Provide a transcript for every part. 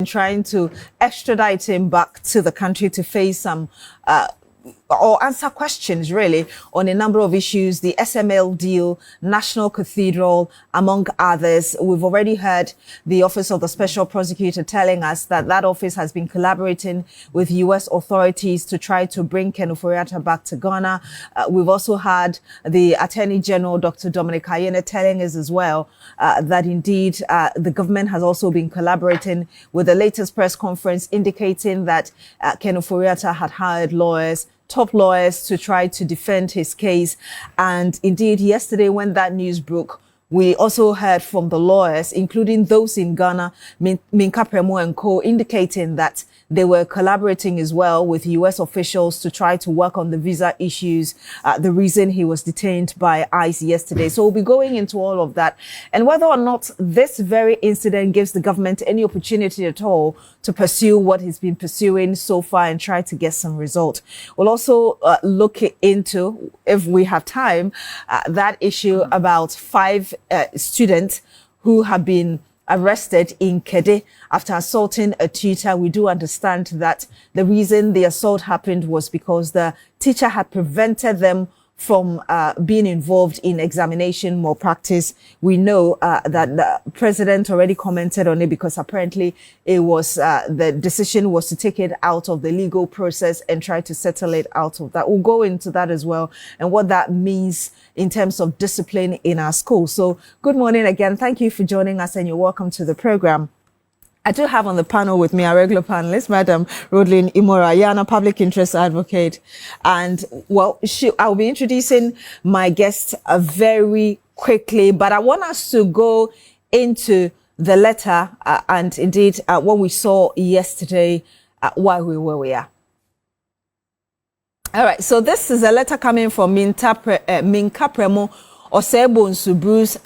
trying to extradite him back to the country to face some or answer questions really on a number of issues, the SML deal, National Cathedral, among others. We've already heard the Office of the Special Prosecutor telling us that that office has been collaborating with U.S. authorities to try to bring Ken Ofori Attah back to Ghana. We've also had the Attorney General, Dr. Dominic Ayine, telling us as well that indeed the government has also been collaborating with the latest press conference indicating that Ken Ofori Attah had hired lawyers, top lawyers, to try to defend his case. And indeed, yesterday when that news broke, we also heard from the lawyers, including those in Ghana, Minka Premo and co, indicating that they were collaborating as well with U.S. officials to try to work on the visa issues, the reason he was detained by ICE yesterday. So we'll be going into all of that. And whether or not this very incident gives the government any opportunity at all to pursue what he's been pursuing so far and try to get some result. We'll also look into, if we have time, that issue about 5 students who have been arrested in Kade after assaulting a tutor. We do understand that the reason the assault happened was because the teacher had prevented them from being involved in examination malpractice. We know that the president already commented on it because apparently it was the decision was to take it out of the legal process and try to settle it out of that. We'll go into that as well and what that means in terms of discipline in our school. So good morning again. Thank you for joining us and you're welcome to the program. I do have on the panel with me our regular panelist, Madam Rodlin Imora-Yana, public interest advocate. And well, I'll be introducing my guest very quickly, but I want us to go into the letter and indeed what we saw yesterday while we were here. All right, so this is a letter coming from Minka Premo Osebonsu, Bruce,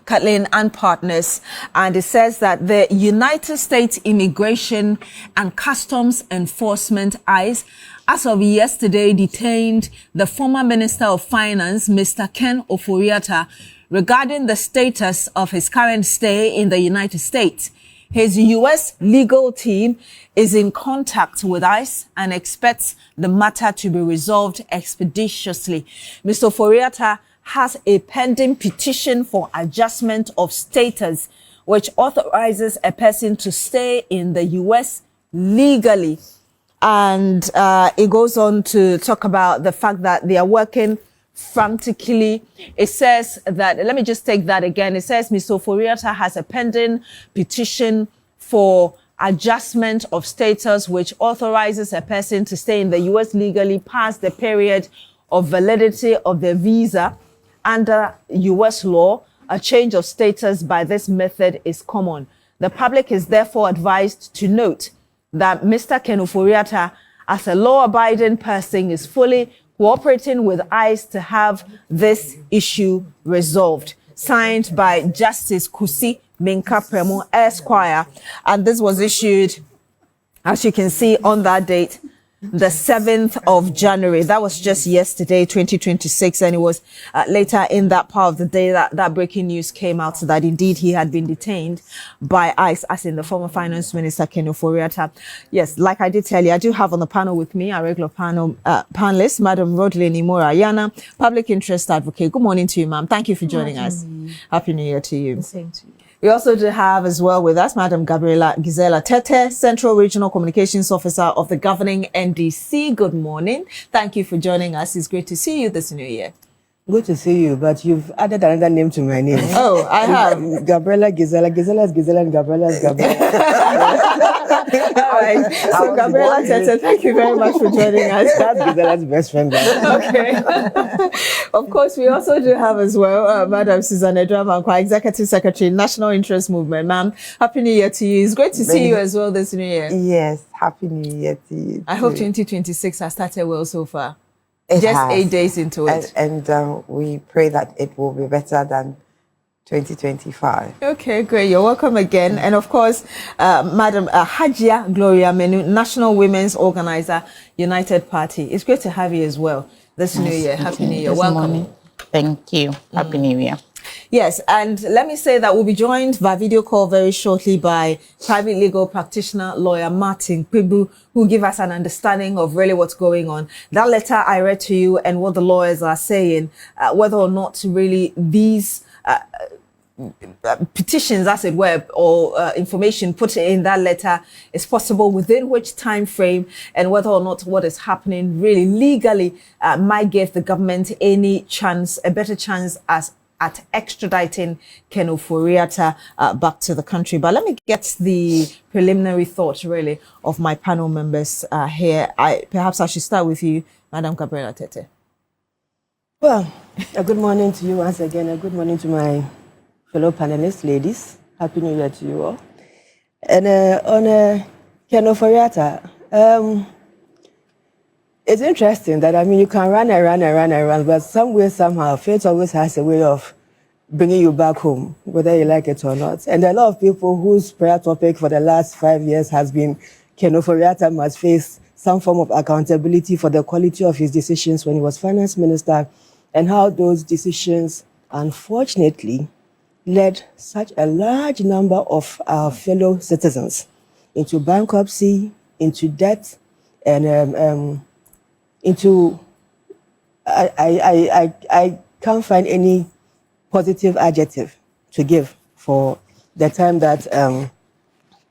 Kathleen and partners, and it says that the United States Immigration and Customs Enforcement ICE, as of yesterday, detained the former Minister of Finance, Mr. Ken Ofori Attah, regarding the status of his current stay in the United States. His U.S. legal team is in contact with ICE and expects the matter to be resolved expeditiously. Mr. Ofori Attah has a pending petition for adjustment of status, which authorizes a person to stay in the U.S. legally. And it goes on to talk about the fact that they are working frantically. It says that, let me just take that again. It says Mr. Ofori Attah has a pending petition for adjustment of status, which authorizes a person to stay in the U.S. legally past the period of validity of the visa. Under U.S. law, a change of status by this method is common. The public is therefore advised to note that Mr. Ken Ofori Attah, as a law-abiding person, is fully cooperating with ICE to have this issue resolved. Signed by Justice Kusi Minka Premo Esquire. And this was issued, as you can see, on that date, the 7th of January. That was just yesterday, 2026. And it was later in that part of the day that breaking news came out that indeed he had been detained by ICE, as in the former Finance Minister, Ken Ofori Attah. Yes, like I did tell you, I do have on the panel with me our regular panelist, Madam Rodlin Imora-Yana, public interest advocate. Good morning to you, ma'am. Thank you for joining us. Happy New Year to you. Same to you. We also do have as well with us Madam Gabriela Gisela Tete, Central Regional Communications Officer of the governing NDC. Good morning. Thank you for joining us. It's great to see you this new year. Good to see you, but you've added another name to my name. Oh, I have. Gabriela Gisela. Gisela is Gisela and Gabriela is Gabriela. All right. So Gabriela Tete, thank you very much for joining us. That's Gisela's best friend. Okay. Of course, we also do have as well Madam Susan Edramankwa, Executive Secretary, National Interest Movement. Ma'am, Happy New Year to you. It's great to see you as well this new year. Yes, Happy New Year to you. I hope 2026 has started well so far. It Just has. 8 days into it. And we pray that it will be better than 2025. Okay, great. You're welcome again. And of course, Madam Hajia Gloria Menu, National Women's Organizer, United Party. It's great to have you as well this new year. Happy New Year. Welcome. Morning. Thank you. Happy New Year. Yes, and let me say that we'll be joined by video call very shortly by private legal practitioner lawyer Martin Kwibu, who will give us an understanding of really what's going on. That letter I read to you and what the lawyers are saying, whether or not really these petitions, as it were, or information put in that letter is possible, within which time frame, and whether or not what is happening really legally might give the government any chance, a better chance at extraditing Ken Ofori Attah back to the country. But let me get the preliminary thoughts really of my panel members here. Perhaps I should start with you, Madam Gabriela Tete. Well, a good morning to you once again. A good morning to my fellow panelists, ladies. Happy New Year to you all. And on Ken Ofori Attah, it's interesting that, I mean, you can run, but some way, somehow, fate always has a way of bringing you back home, whether you like it or not. And there are a lot of people whose prayer topic for the last 5 years has been Ken Ofori Attah must face some form of accountability for the quality of his decisions when he was finance minister, and how those decisions, unfortunately, led such a large number of our fellow citizens into bankruptcy, into debt, and into, I can't find any positive adjective to give for the time that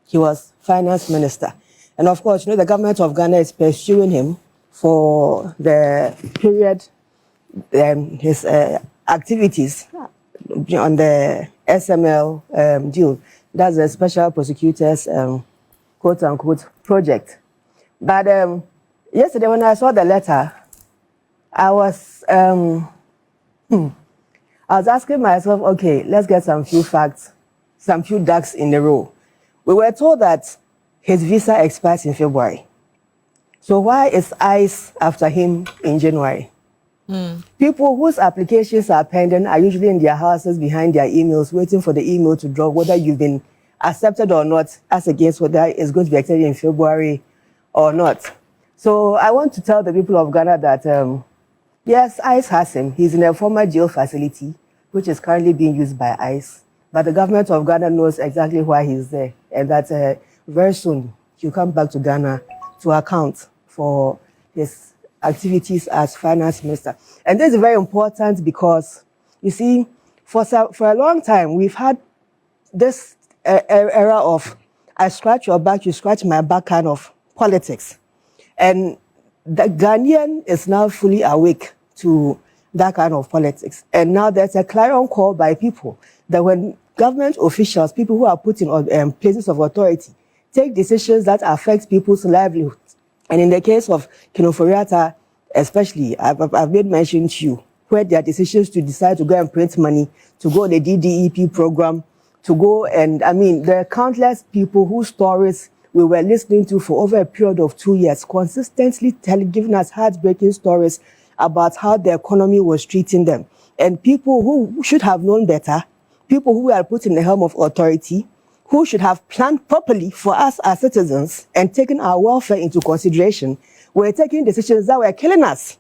he was finance minister. And of course, you know, the government of Ghana is pursuing him for the period, his activities on the SML deal. That's a special prosecutors, quote unquote, project. But yesterday, when I saw the letter, I was asking myself, okay, let's get some few facts, some few ducks in a row. We were told that his visa expires in February. So why is ICE after him in January? People whose applications are pending are usually in their houses behind their emails, waiting for the email to drop, whether you've been accepted or not, as against whether it's going to be accepted in February or not. So I want to tell the people of Ghana that, yes, ICE has him. He's in a former jail facility, which is currently being used by ICE. But the government of Ghana knows exactly why he's there, and that very soon he'll come back to Ghana to account for his activities as finance minister. And this is very important because, you see, for a long time, we've had this era of I scratch your back, you scratch my back kind of politics. And the Ghanaian is now fully awake to that kind of politics. And now there's a clarion call by people that when government officials, people who are put in places of authority, take decisions that affect people's livelihoods. And in the case of Ken Ofori Attah, especially, I've made mention to you, where there are decisions to decide to go and print money, to go on the DDEP program, to go and, I mean, there are countless people whose stories we were listening to for over a period of 2 years, consistently giving us heartbreaking stories about how the economy was treating them. And people who should have known better, people who were put in the helm of authority, who should have planned properly for us as citizens and taken our welfare into consideration, were taking decisions that were killing us.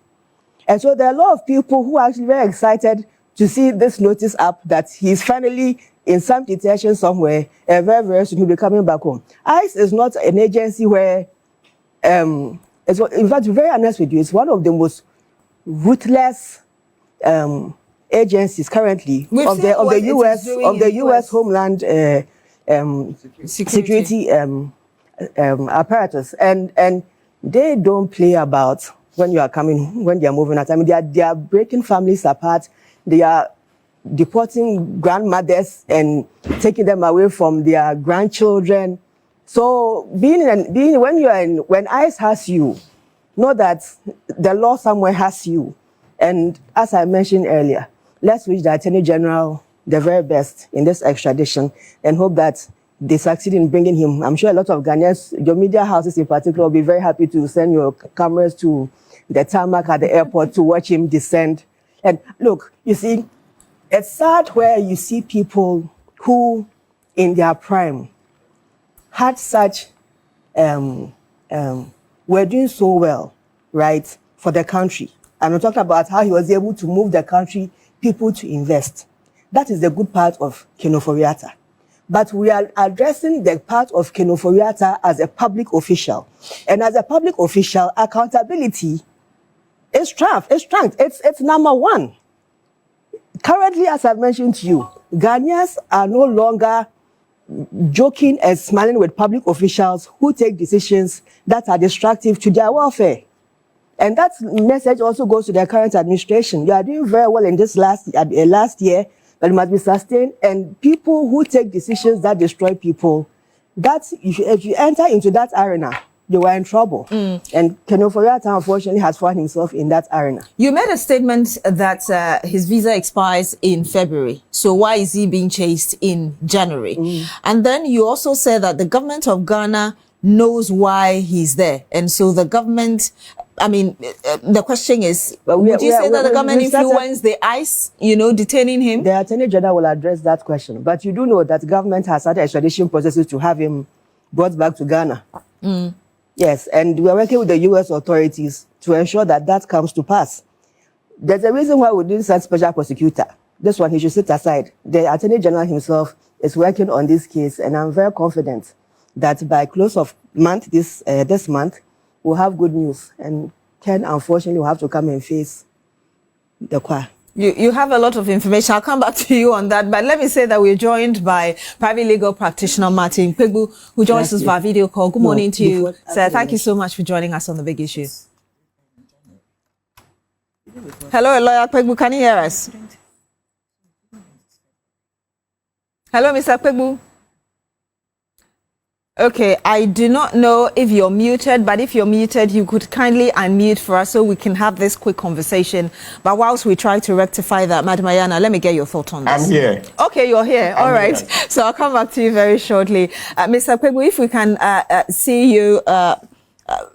And so there are a lot of people who are actually very excited to see this notice up that he's finally in some detention somewhere, and very, very soon he'll be coming back home. ICE is not an agency where, in fact, to be very honest with you, it's one of the most ruthless agencies currently of the US Homeland security apparatus, and they don't play about when you are coming, when they are moving out. I mean, they are breaking families apart. They are deporting grandmothers and taking them away from their grandchildren. So when ICE has you, know that the law somewhere has you. And as I mentioned earlier, let's wish the Attorney General the very best in this extradition and hope that they succeed in bringing him. I'm sure a lot of Ghanaians, your media houses in particular, will be very happy to send your cameras to the tarmac at the airport to watch him descend. And look, you see, it's sad where you see people who, in their prime, had such, were doing so well, right, for the country. I'm talking about how he was able to move the country, people to invest. That is the good part of Ofori Attah. But we are addressing the part of Ofori Attah as a public official. And as a public official, accountability is strength. It's number one. Currently, as I've mentioned to you, Ghanaians are no longer joking and smiling with public officials who take decisions that are destructive to their welfare. And that message also goes to the current administration. You are doing very well in this last year, but it must be sustained. And people who take decisions that destroy people, if you enter into that arena, they were in trouble. And Ofori Attah, unfortunately, has found himself in that arena. You made a statement that his visa expires in February. So why is he being chased in January? And then you also said that the government of Ghana knows why he's there. And so the government, I mean, the question is, would you say that the government influenced the ICE, detaining him? The Attorney General will address that question. But you do know that the government has started extradition processes to have him brought back to Ghana. Yes, and we are working with the U.S. authorities to ensure that that comes to pass. There's a reason why we didn't send special prosecutor. This one, he should sit aside. The Attorney General himself is working on this case, and I'm very confident that by close of month, this month, we'll have good news. And Ken, unfortunately, will have to come and face the choir. You have a lot of information. I'll come back to you on that. But let me say that we're joined by private legal practitioner Martin Kpegbu, who joins us via video call. Good morning to you, sir. Thank you so much for joining us on The Big Issue. Hello, lawyer Kpegbu. Can you hear us? Hello, Mr. Kpegbu. Okay, I do not know if you're muted, but if you're muted, you could kindly unmute for us so we can have this quick conversation. But whilst we try to rectify that, Madam Ayana, let me get your thought on this. I'm here. Okay, you're here. All right. So I'll come back to you very shortly. Mr. Kpegbu, if we can see you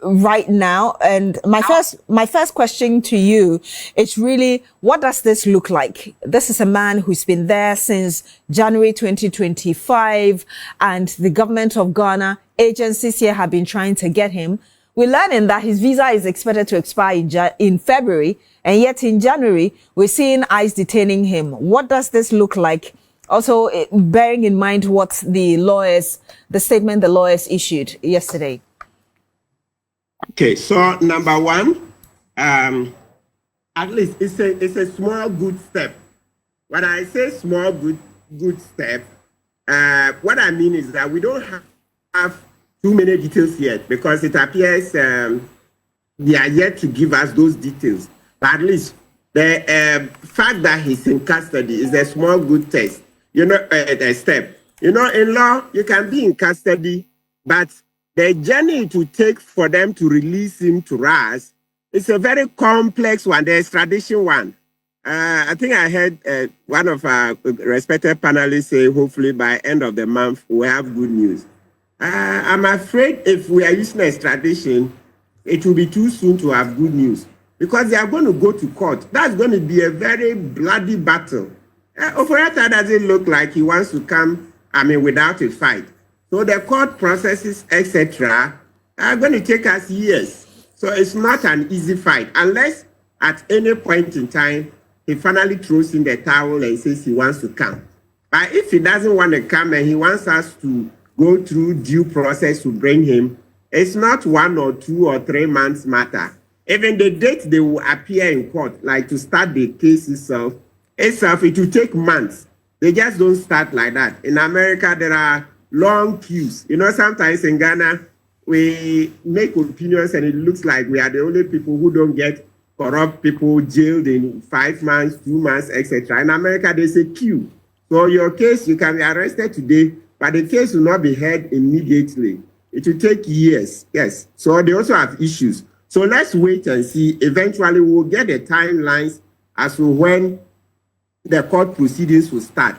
right now. And my first question to you is really, what does this look like? This is a man who's been there since January 2025, and the government of Ghana, agencies here have been trying to get him. We're learning that his visa is expected to expire in February, and yet in January, we're seeing ICE detaining him. What does this look like? Also, bearing in mind what the statement the lawyers issued yesterday. Okay, so number one, at least it's a small good step. When I say small good step, what I mean is that we don't have too many details yet, because it appears they are yet to give us those details. But at least the fact that he's in custody is a small good test. A step. In law, you can be in custody, but the journey to take for them to release him to us is a very complex one, the extradition one. I think I heard one of our respected panelists say, hopefully by end of the month, we'll have good news. I'm afraid if we are using extradition, it will be too soon to have good news, because they are going to go to court. That's going to be a very bloody battle. Ofori Attah doesn't look like he wants to come, without a fight. So the court processes, etc., are going to take us years. So it's not an easy fight, unless at any point in time, he finally throws in the towel and says he wants to come. But if he doesn't want to come and he wants us to go through due process to bring him, it's not 1 or 2 or 3 months matter. Even the date they will appear in court, like to start the case itself, it will take months. They just don't start like that. In America, there are long queues. Sometimes in Ghana, we make opinions and it looks like we are the only people who don't get corrupt people jailed in 5 months, 2 months, etc. In America, there's a queue. So your case, you can be arrested today, but the case will not be heard immediately. It will take years, yes. So they also have issues. So let's wait and see. Eventually, we'll get the timelines as to when the court proceedings will start.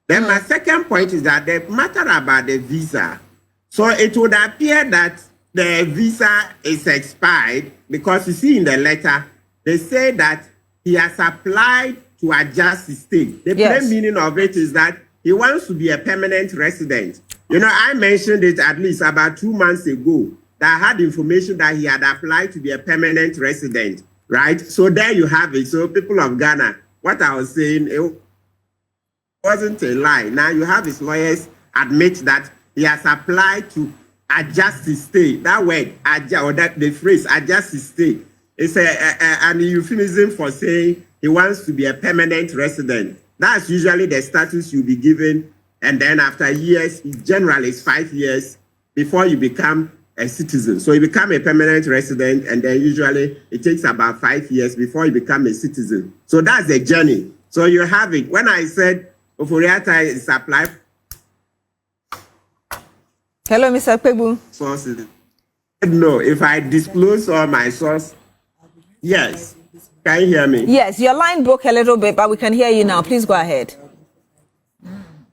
Then my second point is that the matter about the visa. So it would appear that the visa is expired, because you see in the letter, they say that he has applied to adjust his state. The plain meaning of it is that he wants to be a permanent resident. I mentioned it at least about 2 months ago, that I had information that he had applied to be a permanent resident, right? So there you have it. So people of Ghana, what I was saying, wasn't a lie. Now you have his lawyers admit that he has applied to adjust his stay. That word, or that the phrase, adjust his stay, is an euphemism for saying he wants to be a permanent resident. That's usually the status you'll be given, and then after years, generally it's 5 years before you become a citizen. So you become a permanent resident, and then usually it takes about 5 years before you become a citizen. So that's the journey. So you have it. When I said Ofori Attah is applied. Hello, Mr. Kpebu. Sources. No, if I disclose all my source, yes. Can you hear me? Yes, your line broke a little bit, but we can hear you now. Please go ahead.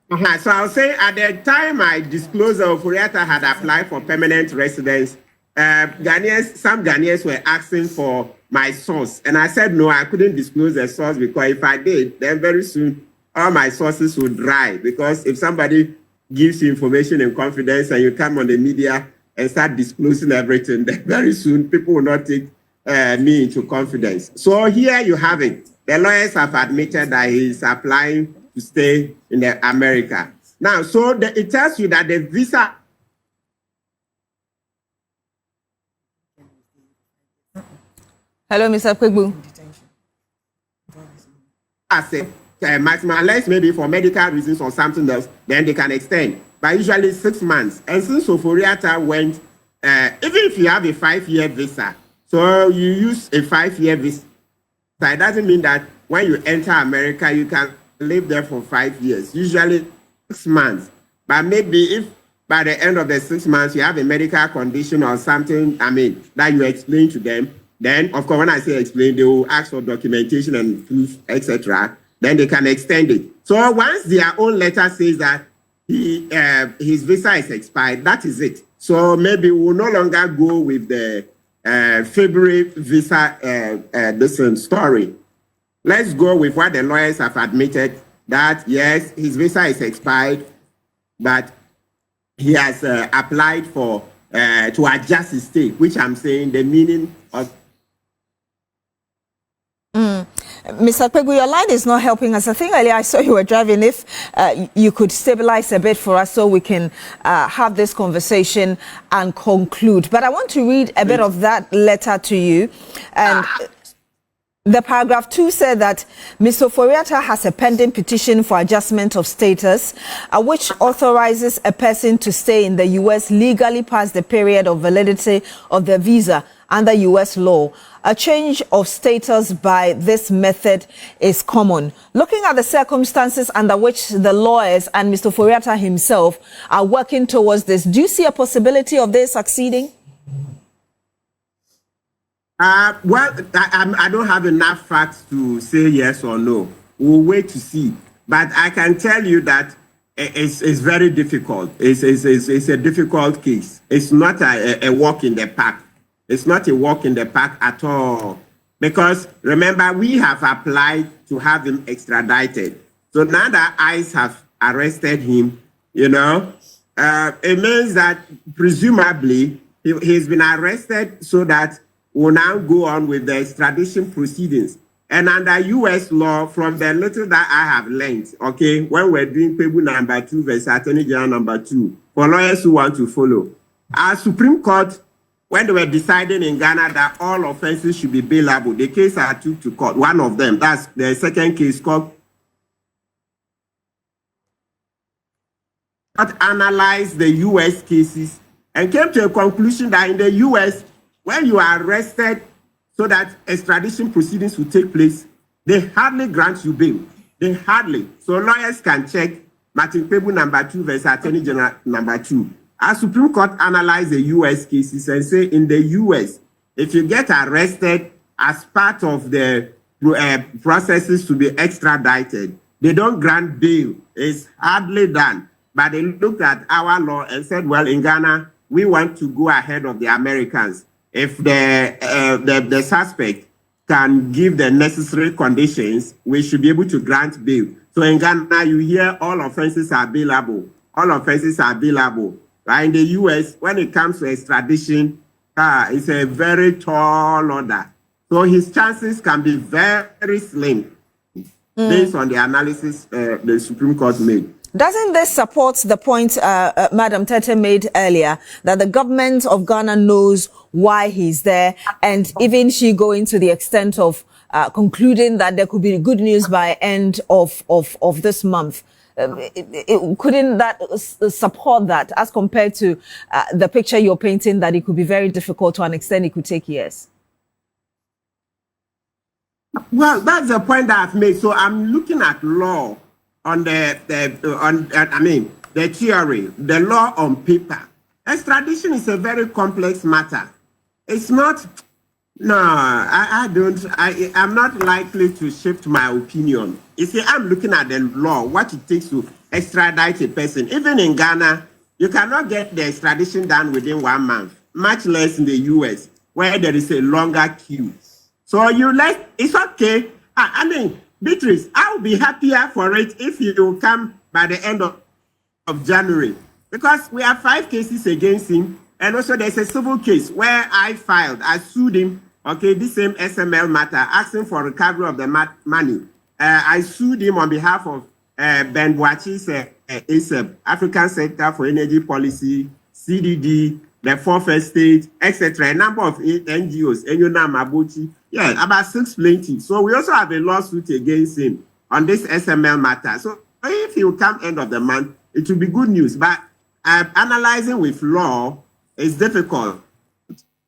So I'll say at the time I disclosed that Ofori Attah had applied for permanent residence, some Ghanaians were asking for my source. And I said, no, I couldn't disclose the source because if I did, then very soon all my sources would dry. Because if somebody gives you information in confidence and you come on the media and start disclosing everything, then very soon people will not take me into confidence. So here you have it. The lawyers have admitted that he is applying to stay in America. Now, so it tells you that the visa. Hello, Mr. Kpebu. As a maximum, unless maybe for medical reasons or something else, then they can extend. But usually 6 months. And since Ofori Attah went, even if you have a 5-year visa, so you use a 5-year visa, it doesn't mean that when you enter America, you can live there for 5 years. Usually 6 months. But maybe if by the end of the 6 months, you have a medical condition or something, that you explain to them, then, of course, when I say explain, they will ask for documentation and proof, etc. Then they can extend it. So once their own letter says that his visa is expired, that is it. So maybe we'll no longer go with the February visa story. Let's go with what the lawyers have admitted, that yes, his visa is expired, but he has applied for to adjust his stay, which I'm saying the meaning of. Mr. Kpebu, your line is not helping us. I think earlier I saw you were driving. If you could stabilize a bit for us so we can have this conversation and conclude. But I want to read a bit of that letter to you. And the paragraph 2 said that Mr. Ofori Attah has a pending petition for adjustment of status, which authorizes a person to stay in the U.S. legally past the period of validity of the visa under U.S. law. A change of status by this method is common. Looking at the circumstances under which the lawyers and Mr. Ofori Attah himself are working towards this, do you see a possibility of this succeeding? Well, I don't have enough facts to say yes or no. We'll wait to see. But I can tell you that it's very difficult. It's a difficult case. It's not a walk in the park. It's not a walk in the park at all. Because remember, we have applied to have him extradited. So now that ICE have arrested him, it means that presumably he's been arrested so that we'll now go on with the extradition proceedings. And under U.S. law, from the little that I have learned, okay, when we're doing Kpebu number 2 versus Attorney General number 2, for lawyers who want to follow, our Supreme Court, when they were deciding in Ghana that all offenses should be bailable, the case I took to court, one of them, that's the second case called, analyzed the U.S. cases and came to a conclusion that in the U.S., when you are arrested so that extradition proceedings will take place, they hardly grant you bail. They hardly. So lawyers can check Martin Kpebu number 2 versus Attorney General number 2. Our Supreme Court analyzed the U.S. cases and say in the U.S., if you get arrested as part of the processes to be extradited, they don't grant bail. It's hardly done. But they looked at our law and said, well, in Ghana, we want to go ahead of the Americans. If the suspect can give the necessary conditions, we should be able to grant bail. So in Ghana, you hear all offenses are bailable. All offenses are bailable. Right? In the U.S., when it comes to extradition, it's a very tall order. So his chances can be very slim. based on the analysis the Supreme Court made. Doesn't this support the point Madam Tete made earlier, that the government of Ghana knows why he's there, and even she going to the extent of concluding that there could be good news by end of this month? Couldn't that support that, as compared to the picture you're painting, that it could be very difficult to an extent, it could take years? Well, that's the point that I've made. So I'm looking at law on the theory, the law on paper. Extradition is a very complex matter. It's not. No, I'm not likely to shift my opinion. You see, I'm looking at the law, what it takes to extradite a person. Even in Ghana, you cannot get the extradition done within 1 month, much less in the US, where there is a longer queue. So it's okay. I mean, Beatrice, I'll be happier for it if you come by the end of January, because we have 5 cases against him. And also there's a civil case where I sued him, okay, this same SML matter, asking for recovery of the money. I sued him on behalf of Ben Boachi's ASEP, African Center for Energy Policy, CDD, the Fourth Estate, etc. A number of NGOs, Enyona Mabuchi, yeah, about 6 plaintiffs. So we also have a lawsuit against him on this SML matter. So if he will come end of the month, it will be good news. But analyzing with law is difficult.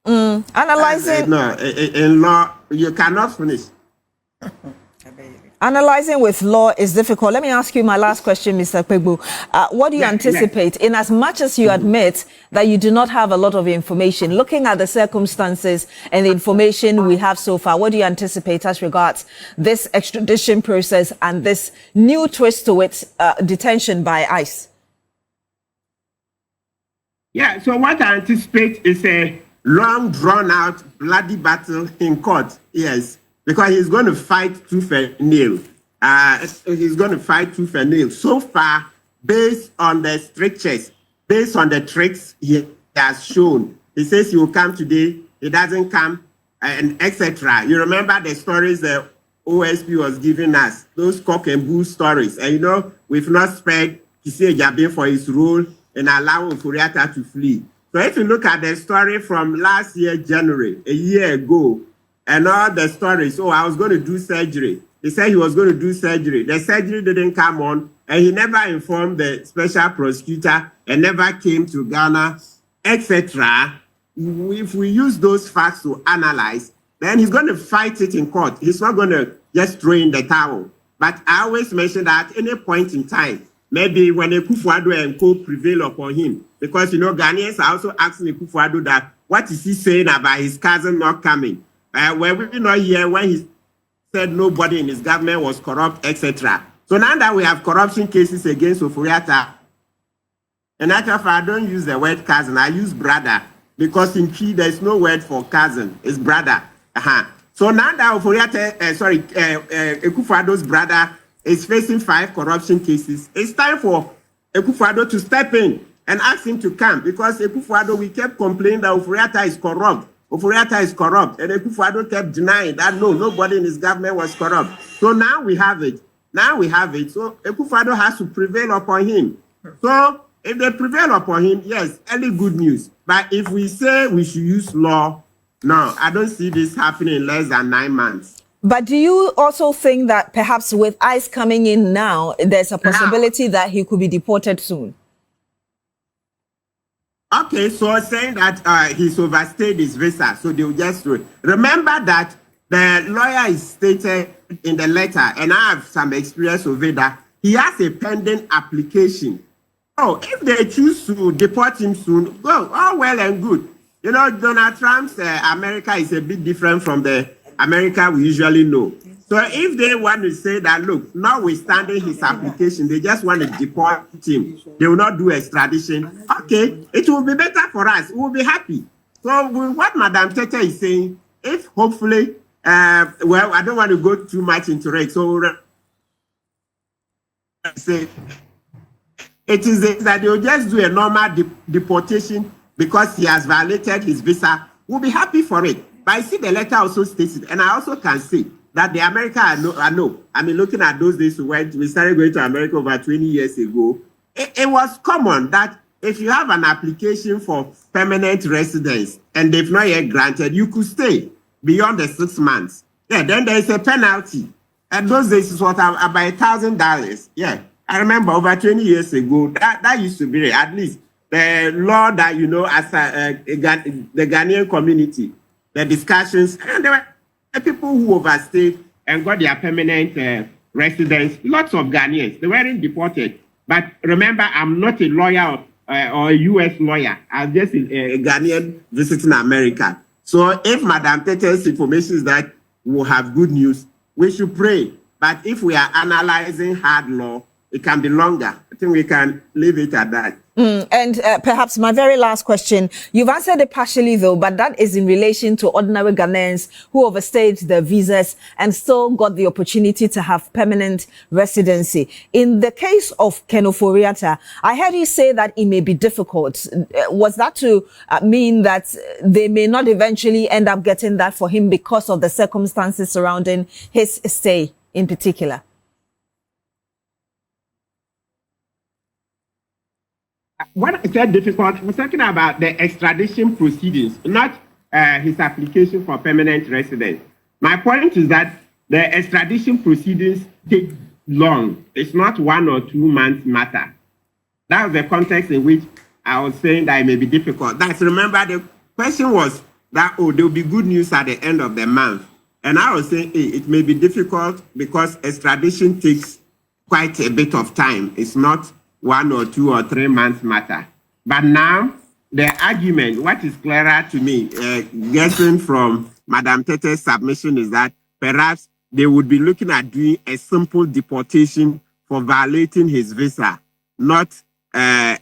Analyzing no, in law, you cannot finish. Analyzing with law is difficult. Let me ask you my last question, Mr. Pegbu. What do you anticipate, in as much as you admit that you do not have a lot of information, looking at the circumstances and the information we have so far, what do you anticipate as regards this extradition process and this new twist to it, detention by ICE? Yeah, so what I anticipate is a long, drawn-out, bloody battle in court, yes. Because he's going to fight tooth and nail. He's going to fight tooth and nail. So far, based on the strictures, based on the tricks he has shown, he says he will come today, he doesn't come, and etc. You remember the stories the OSP was giving us, those cock and bull stories. And you know, we've not spared Kisei Jabe for his role in allowing Ofori Attah to flee. So if you look at the story from last year, January, a year ago, and all the stories, oh, I was going to do surgery. He said he was going to do surgery. The surgery didn't come on, and he never informed the special prosecutor and never came to Ghana, etc. If we use those facts to analyze, then he's going to fight it in court. He's not going to just throw in the towel. But I always mention that at any point in time, maybe when Akufo-Addo and co prevail upon him, because, you know, Ghanaians are also asking Akufo-Addo that, what is he saying about his cousin not coming? Were we not here when he said nobody in his government was corrupt, etc. So now that we have corruption cases against Ofori Attah, and actually, I don't use the word cousin, I use brother, because in Cree there's no word for cousin, it's brother. So now that Ofori Attah, Akufo-Addo's brother is facing 5 corruption cases, it's time for Akufo-Addo to step in and ask him to come, because Akufo-Addo, we kept complaining that Ofori Attah is corrupt. Ofori Attah is corrupt, and Akufo-Addo kept denying that no, nobody in his government was corrupt. So now we have it. So Akufo-Addo has to prevail upon him. So if they prevail upon him, yes, early good news. But if we say we should use law, no, I don't see this happening in less than 9 months. But do you also think that perhaps with ICE coming in now, there's a possibility that he could be deported soon? Okay, so saying that he's overstayed his visa, so they'll just do it. Remember that the lawyer is stated in the letter, and I have some experience of it, that he has a pending application. Oh, if they choose to deport him soon, go, oh, well and good. You know, Donald Trump's America is a bit different from the America we usually know. So if they want to say that, look, notwithstanding his application, they just want to deport him, they will not do extradition, okay, it will be better for us. We will be happy. So what Madam Tete is saying, if hopefully, well, I don't want to go too much into it. So say it is that they will just do a normal deportation because he has violated his visa. We'll be happy for it. But I see the letter also states it, and I also can say that the America I know. I mean, looking at those days we started going to America over 20 years ago, it was common that if you have an application for permanent residence and they've not yet granted, you could stay beyond the 6 months. Yeah, then there is a penalty. And those days is what about $1,000. Yeah, I remember over 20 years ago, that used to be at least the law that, you know, as the Ghanaian community, the discussions, and there were people who overstayed and got their permanent residence. Lots of Ghanaians, they weren't deported. But remember, I'm not a lawyer or a U.S. lawyer. I'm just a Ghanaian visiting America. So if Madam Tete's information is that we'll have good news, we should pray. But if we are analyzing hard law, it can be longer. I think we can leave it at that. And perhaps my very last question, you've answered it partially though, but that is in relation to ordinary Ghanaians who overstayed their visas and still got the opportunity to have permanent residency. In the case of Ofori Attah, I heard you say that it may be difficult. Was that to mean that they may not eventually end up getting that for him because of the circumstances surrounding his stay in particular? When I said difficult, I was talking about the extradition proceedings, not his application for permanent residence. My point is that the extradition proceedings take long. It's not 1 or 2 months matter. That was the context in which I was saying that it may be difficult. Remember, the question was that, there will be good news at the end of the month. And I was saying it may be difficult because extradition takes quite a bit of time. It's not 1 or 2 or 3 months matter. But now, the argument, what is clearer to me, guessing from Madam Tete's submission, is that perhaps they would be looking at doing a simple deportation for violating his visa, not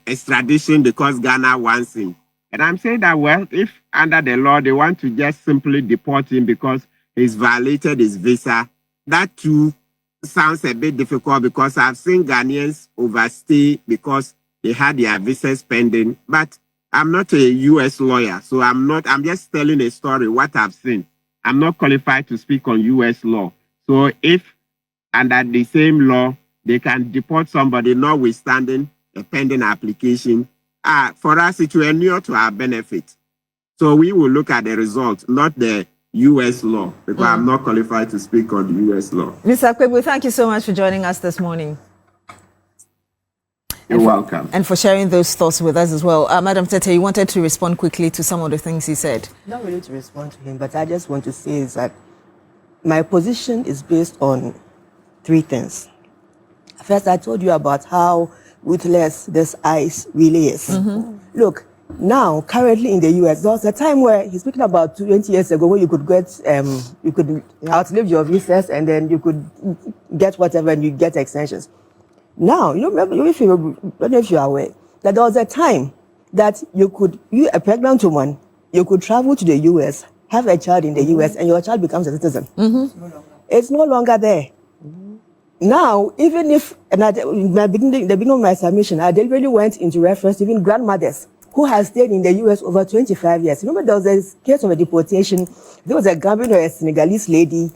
extradition because Ghana wants him. And I'm saying that, well, if under the law they want to just simply deport him because he's violated his visa, that too sounds a bit difficult because I've seen Ghanaians overstay because they had their visas pending. But I'm not a U.S. lawyer, so I'm just telling a story, what I've seen. I'm not qualified to speak on U.S. law. So if under the same law, they can deport somebody notwithstanding a pending application, for us, it will inure to our benefit. So we will look at the result, not the U.S. law, because I'm not qualified to speak on the U.S. law. Mr. Akpebu, thank you so much for joining us this morning. You're welcome. And for sharing those thoughts with us as well. Madam Tete, you wanted to respond quickly to some of the things he said. Not really to respond to him, but I just want to say is that my position is based on 3 things. First, I told you about how ruthless this ICE really is. Look, now, currently in the U.S., there was a time where he's speaking about 20 years ago where you could get, you could outlive your visas and then you could get whatever and you get extensions. Now, you know, I don't know if you are aware that there was a time that you a pregnant woman, you could travel to the U.S., have a child in the U.S., and your child becomes a citizen. It's no longer there. Now, even if, and in the beginning of my submission, I deliberately went into reference to even grandmothers who has stayed in the U.S. over 25 years. Remember, there was a case of a deportation. There was a Gambian or a Senegalese lady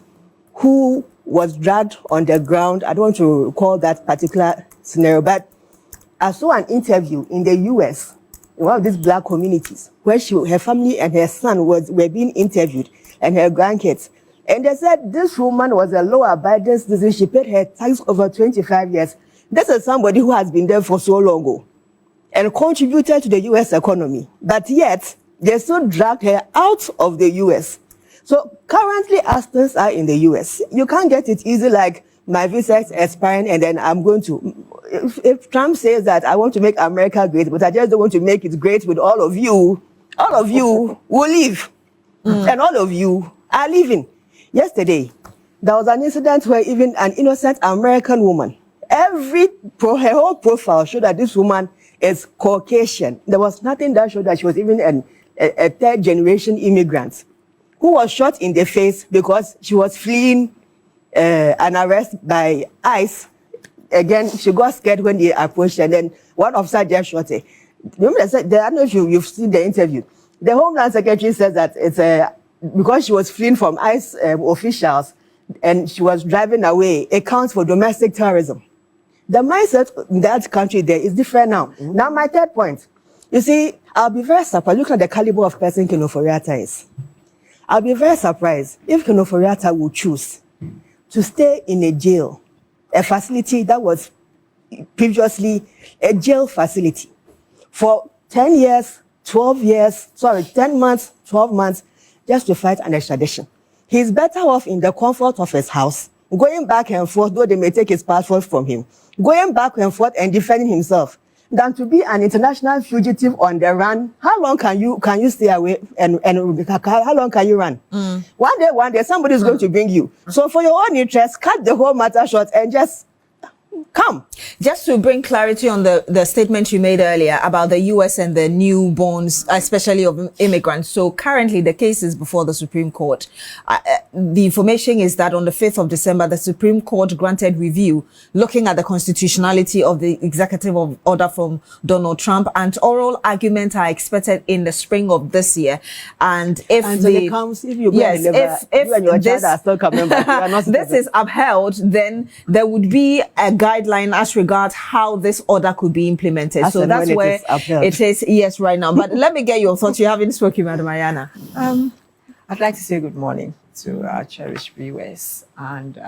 who was dragged on the ground. I don't want to recall that particular scenario, but I saw an interview in the U.S., in one of these black communities, where her family and her son were being interviewed, and her grandkids. And they said this woman was a law-abiding citizen. She paid her tax over 25 years. This is somebody who has been there for so long and contributed to the U.S. economy. But yet, they still dragged her out of the U.S. So currently, as things are in the U.S., you can't get it easy like my visa is expiring and then I'm going to... If Trump says that I want to make America great, but I just don't want to make it great with all of you will leave. And all of you are leaving. Yesterday, there was an incident where even an innocent American woman, her whole profile showed that this woman is Caucasian. There was nothing that showed that she was even a third-generation immigrant who was shot in the face because she was fleeing an arrest by ICE. Again, she got scared when they approached her, and then one officer just shot her. Remember, I don't know if you've seen the interview. The Homeland Secretary says that it's because she was fleeing from ICE officials, and she was driving away, it counts for domestic terrorism. The mindset in that country there is different now. Now, my third point. You see, I'll be very surprised. Look at the caliber of person Ofori Attah is. I'll be very surprised if Ofori Attah would choose to stay in a jail, a facility that was previously a jail facility, for 10 years, 12 years, 10 months, 12 months, just to fight an extradition. He's better off in the comfort of his house, going back and forth, though they may take his passport from him, going back and forth and defending himself, than to be an international fugitive on the run. How long can you stay away and how long can you run? One day somebody's going to bring you. So for your own interest, cut the whole matter short and just come. Just to bring clarity on the statement you made earlier about the US and the newborns, especially of immigrants. So currently the case is before the Supreme Court. The information is that on the 5th of December, the Supreme Court granted review looking at the constitutionality of the executive order from Donald Trump, and oral arguments are expected in the spring of this year. And if you and your child are still coming back, you are not this is upheld, then there would be a guideline as regards how this order could be implemented. So that's where it is, yes, right now. But let me get your thoughts. You haven't spoken, Madam Ayana. I'd like to say good morning to our cherished viewers, and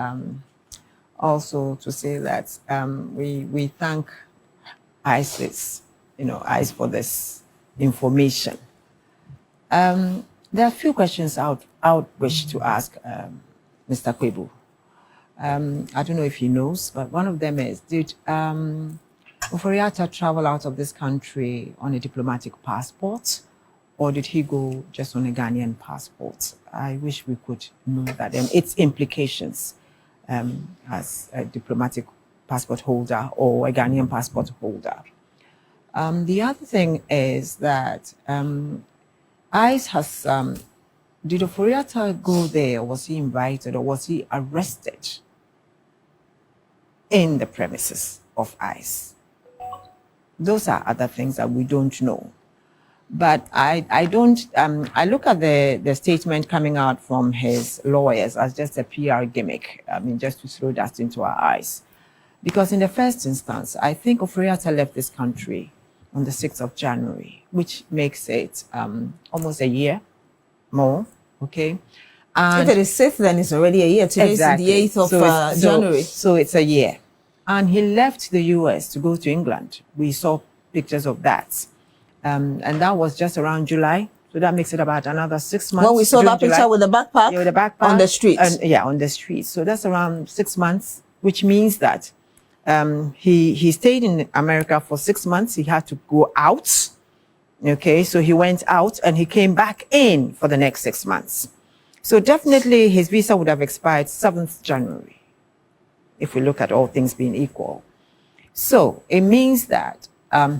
also to say that we thank ICE for this information. There are a few questions I would wish to ask Mr. Kwebu. I don't know if he knows, but one of them is, did Ofori Attah travel out of this country on a diplomatic passport, or did he go just on a Ghanaian passport? I wish we could know that and its implications as a diplomatic passport holder or a Ghanaian passport holder. The other thing is that ICE has, did Ofori Attah go there? Was he invited or was he arrested in the premises of ICE? Those are other things that we don't know. But I look at the statement coming out from his lawyers as just a PR gimmick. I mean, just to throw dust into our eyes. Because in the first instance, I think Ofori Attah left this country on the 6th of January, which makes it almost a year more, okay? And if it is 6th, then it's already a year. Today exactly. is the 8th of January. So it's a year. And he left the US to go to England. We saw pictures of that. And that was just around July. So that makes it about another 6 months. When we saw that picture with the backpack, with the backpack on the streets. On the streets. So that's around 6 months, which means that he stayed in America for 6 months. He had to go out. Okay, so he went out and he came back in for the next 6 months. So definitely his visa would have expired 7th January, if we look at all things being equal. So it means that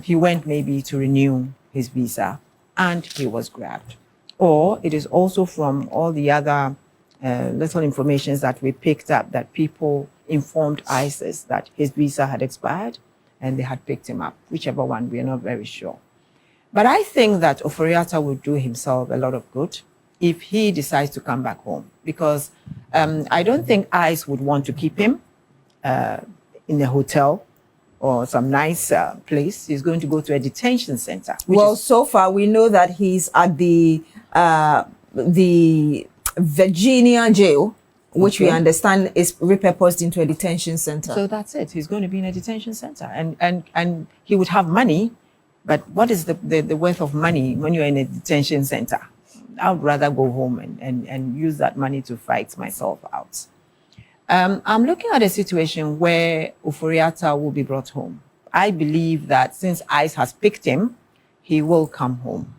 he went maybe to renew his visa and he was grabbed. Or it is also from all the other little informations that we picked up that people informed ISIS that his visa had expired and they had picked him up. Whichever one, we are not very sure. But I think that Ofori Attah will do himself a lot of good if he decides to come back home, because I don't think ICE would want to keep him in a hotel or some nice place. He's going to go to a detention center. Well, so far we know that he's at the Virginia jail, which we understand is repurposed into a detention center. So that's it. He's going to be in a detention center, and he would have money. But what is the worth of money when you're in a detention center? I would rather go home and use that money to fight myself out. I'm looking at a situation where Ofori Attah will be brought home. I believe that since ICE has picked him, he will come home.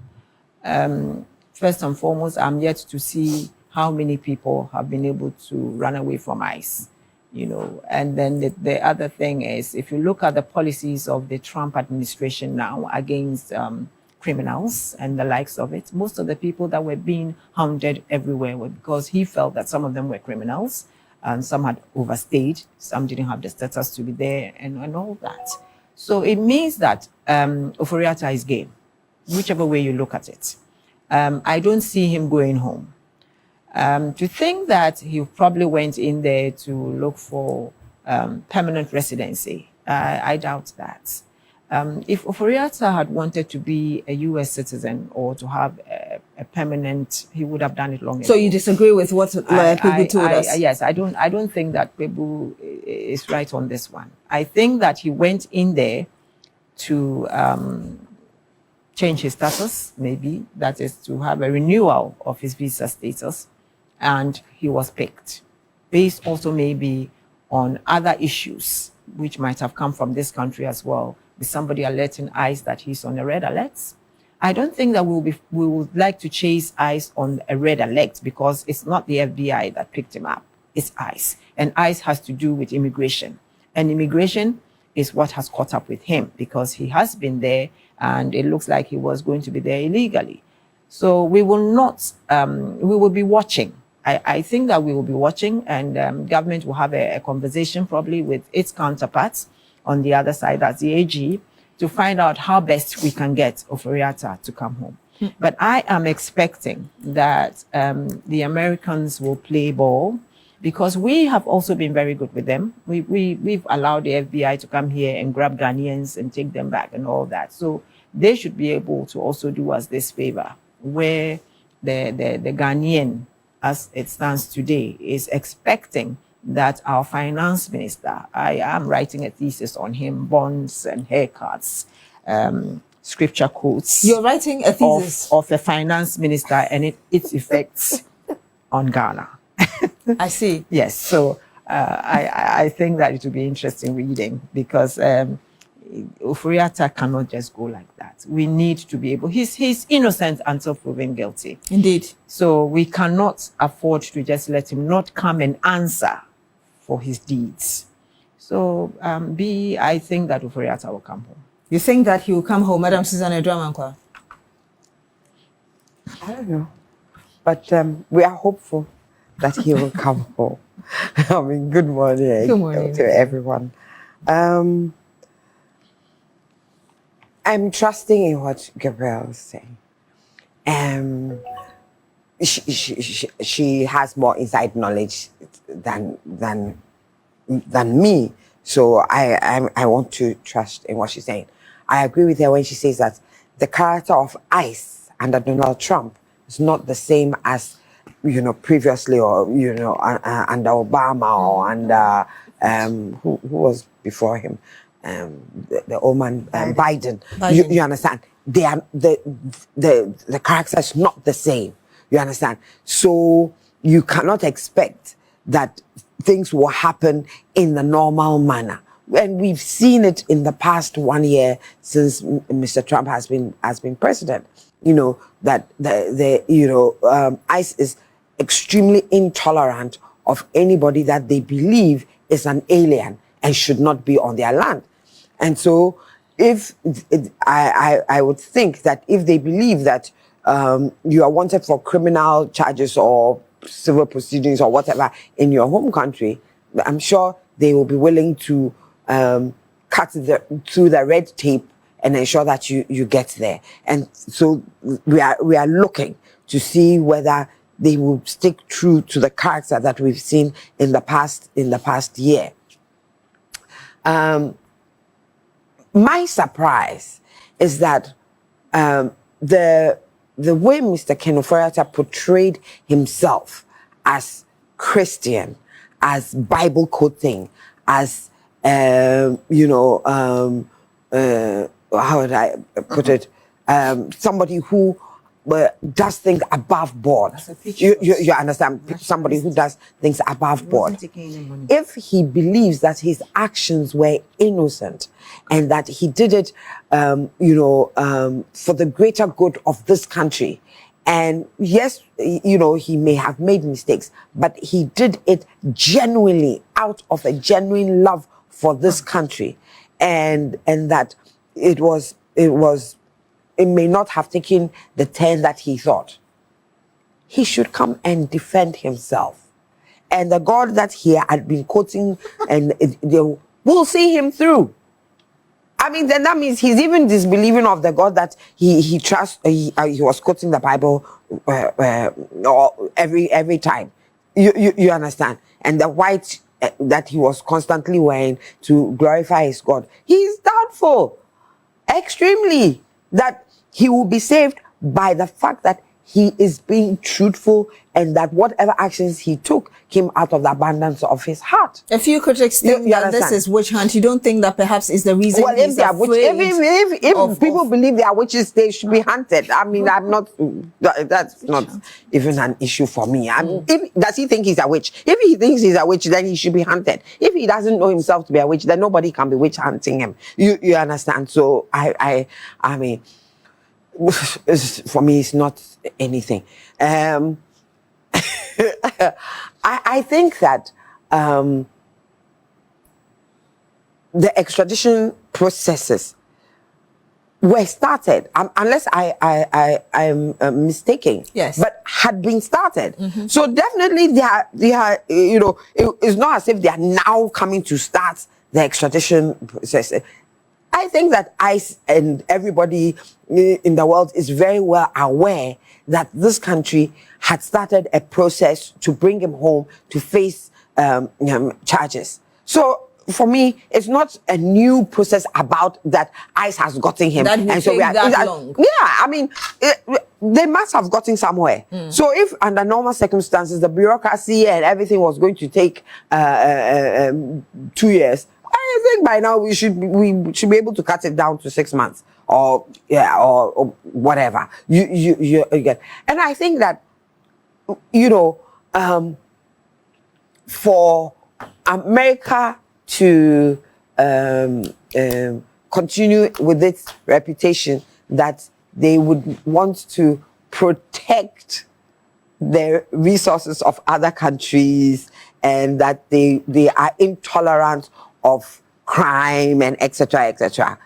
First and foremost, I'm yet to see how many people have been able to run away from ICE. You know, and then the other thing is, if you look at the policies of the Trump administration now against criminals and the likes of it, most of the people that were being hounded everywhere were because he felt that some of them were criminals and some had overstayed, some didn't have the status to be there and all that. So it means that Ofori Attah is game, whichever way you look at it. I don't see him going home. To think that he probably went in there to look for permanent residency, I doubt that. If Ofori Attah had wanted to be a U.S. citizen or to have a permanent, he would have done it long ago. So you disagree with what Lawyer Pebu told us? Yes, I don't think that Pebu is right on this one. I think that he went in there to change his status, maybe, that is to have a renewal of his visa status, and he was picked based also maybe on other issues which might have come from this country as well, with somebody alerting ICE that he's on a red alert. I don't think that we would like to chase ICE on a red alert, because it's not the FBI that picked him up, it's ICE. And ICE has to do with immigration. And immigration is what has caught up with him, because he has been there and it looks like he was going to be there illegally. So we will not, we will be watching. I think that we will be watching, and government will have a conversation probably with its counterparts on the other side, that's the AG, to find out how best we can get Ofori Attah to come home. But I am expecting that the Americans will play ball, because we have also been very good with them. We've allowed the FBI to come here and grab Ghanaians and take them back and all that. So they should be able to also do us this favor, where the Ghanaian, as it stands today, is expecting that our finance minister, I am writing a thesis on him, bonds and haircuts, scripture quotes. You're writing a thesis? Of the finance minister and its effects on Ghana. I see. Yes, so I think that it will be interesting reading, because Ofori Attah cannot just go like that. We need to be able, he's innocent until proven guilty. Indeed. So we cannot afford to just let him not come and answer for his deeds. So I think that Ofori Attah will come home. You think that he will come home, Madam Susanna Dramankwa? I don't know. But we are hopeful that he will come home. I mean, good morning, good morning to everyone. I'm trusting in what Gabrielle is saying. She has more inside knowledge than me. So I want to trust in what she's saying. I agree with her when she says that the character of ICE under Donald Trump is not the same as, previously, or, under Obama, or under, who was before him? The old man, Biden. You understand? They are the character is not the same. You understand? So you cannot expect that things will happen in the normal manner. And we've seen it in the past 1 year since Mr. Trump has been president. That ICE is extremely intolerant of anybody that they believe is an alien and should not be on their land. And so I would think that if they believe that you are wanted for criminal charges or civil proceedings or whatever in your home country, I'm sure they will be willing to cut through the red tape and ensure that you get there. And so we are looking to see whether they will stick true to the character that we've seen in the past year. My surprise is that the way Mr. Ken Ofori Attah portrayed himself as Christian, as Bible quoting, as how would I put it? Somebody who does things above board. You understand? Somebody who does things above board. If he believes that his actions were innocent and that he did it, for the greater good of this country, and yes, he may have made mistakes, but he did it genuinely, out of a genuine love for this country, and that it may not have taken the turn that he thought. He should come and defend himself. And the God that he had been quoting, and they will see him through. I mean, then that means he's even disbelieving of the God that he trusts. He was quoting the Bible every time. You understand? And the white that he was constantly wearing to glorify his God. He's doubtful, extremely, that he will be saved by the fact that he is being truthful and that whatever actions he took came out of the abundance of his heart. A few critics think that this is witch hunt. You don't think that perhaps is the reason Well, if, if people believe they are witches, they should be hunted. I mean, I'm not, that's not even an issue for me. I mean, does he think he's a witch? If he thinks he's a witch, then he should be hunted. If he doesn't know himself to be a witch, then nobody can be witch hunting him. You understand? So I mean, for me, it's not anything. I think that the extradition processes were started, unless I'm mistaken. Yes, but had been started. So definitely they are. You know, it's not as if they are now coming to start the extradition process. I think that ICE and everybody in the world is very well aware that this country had started a process to bring him home to face charges. So for me, it's not a new process about that ICE has gotten him. That and so we are that long. Yeah, I mean, they must have gotten somewhere. So if under normal circumstances, the bureaucracy and everything was going to take 2 years, I think by now we should be able to cut it down to 6 months or whatever. You get. And I think that, you know, for America to continue with its reputation that they would want to protect the resources of other countries and that they are intolerant of crime and etc. etc.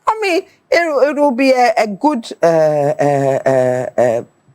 I mean, it will be a good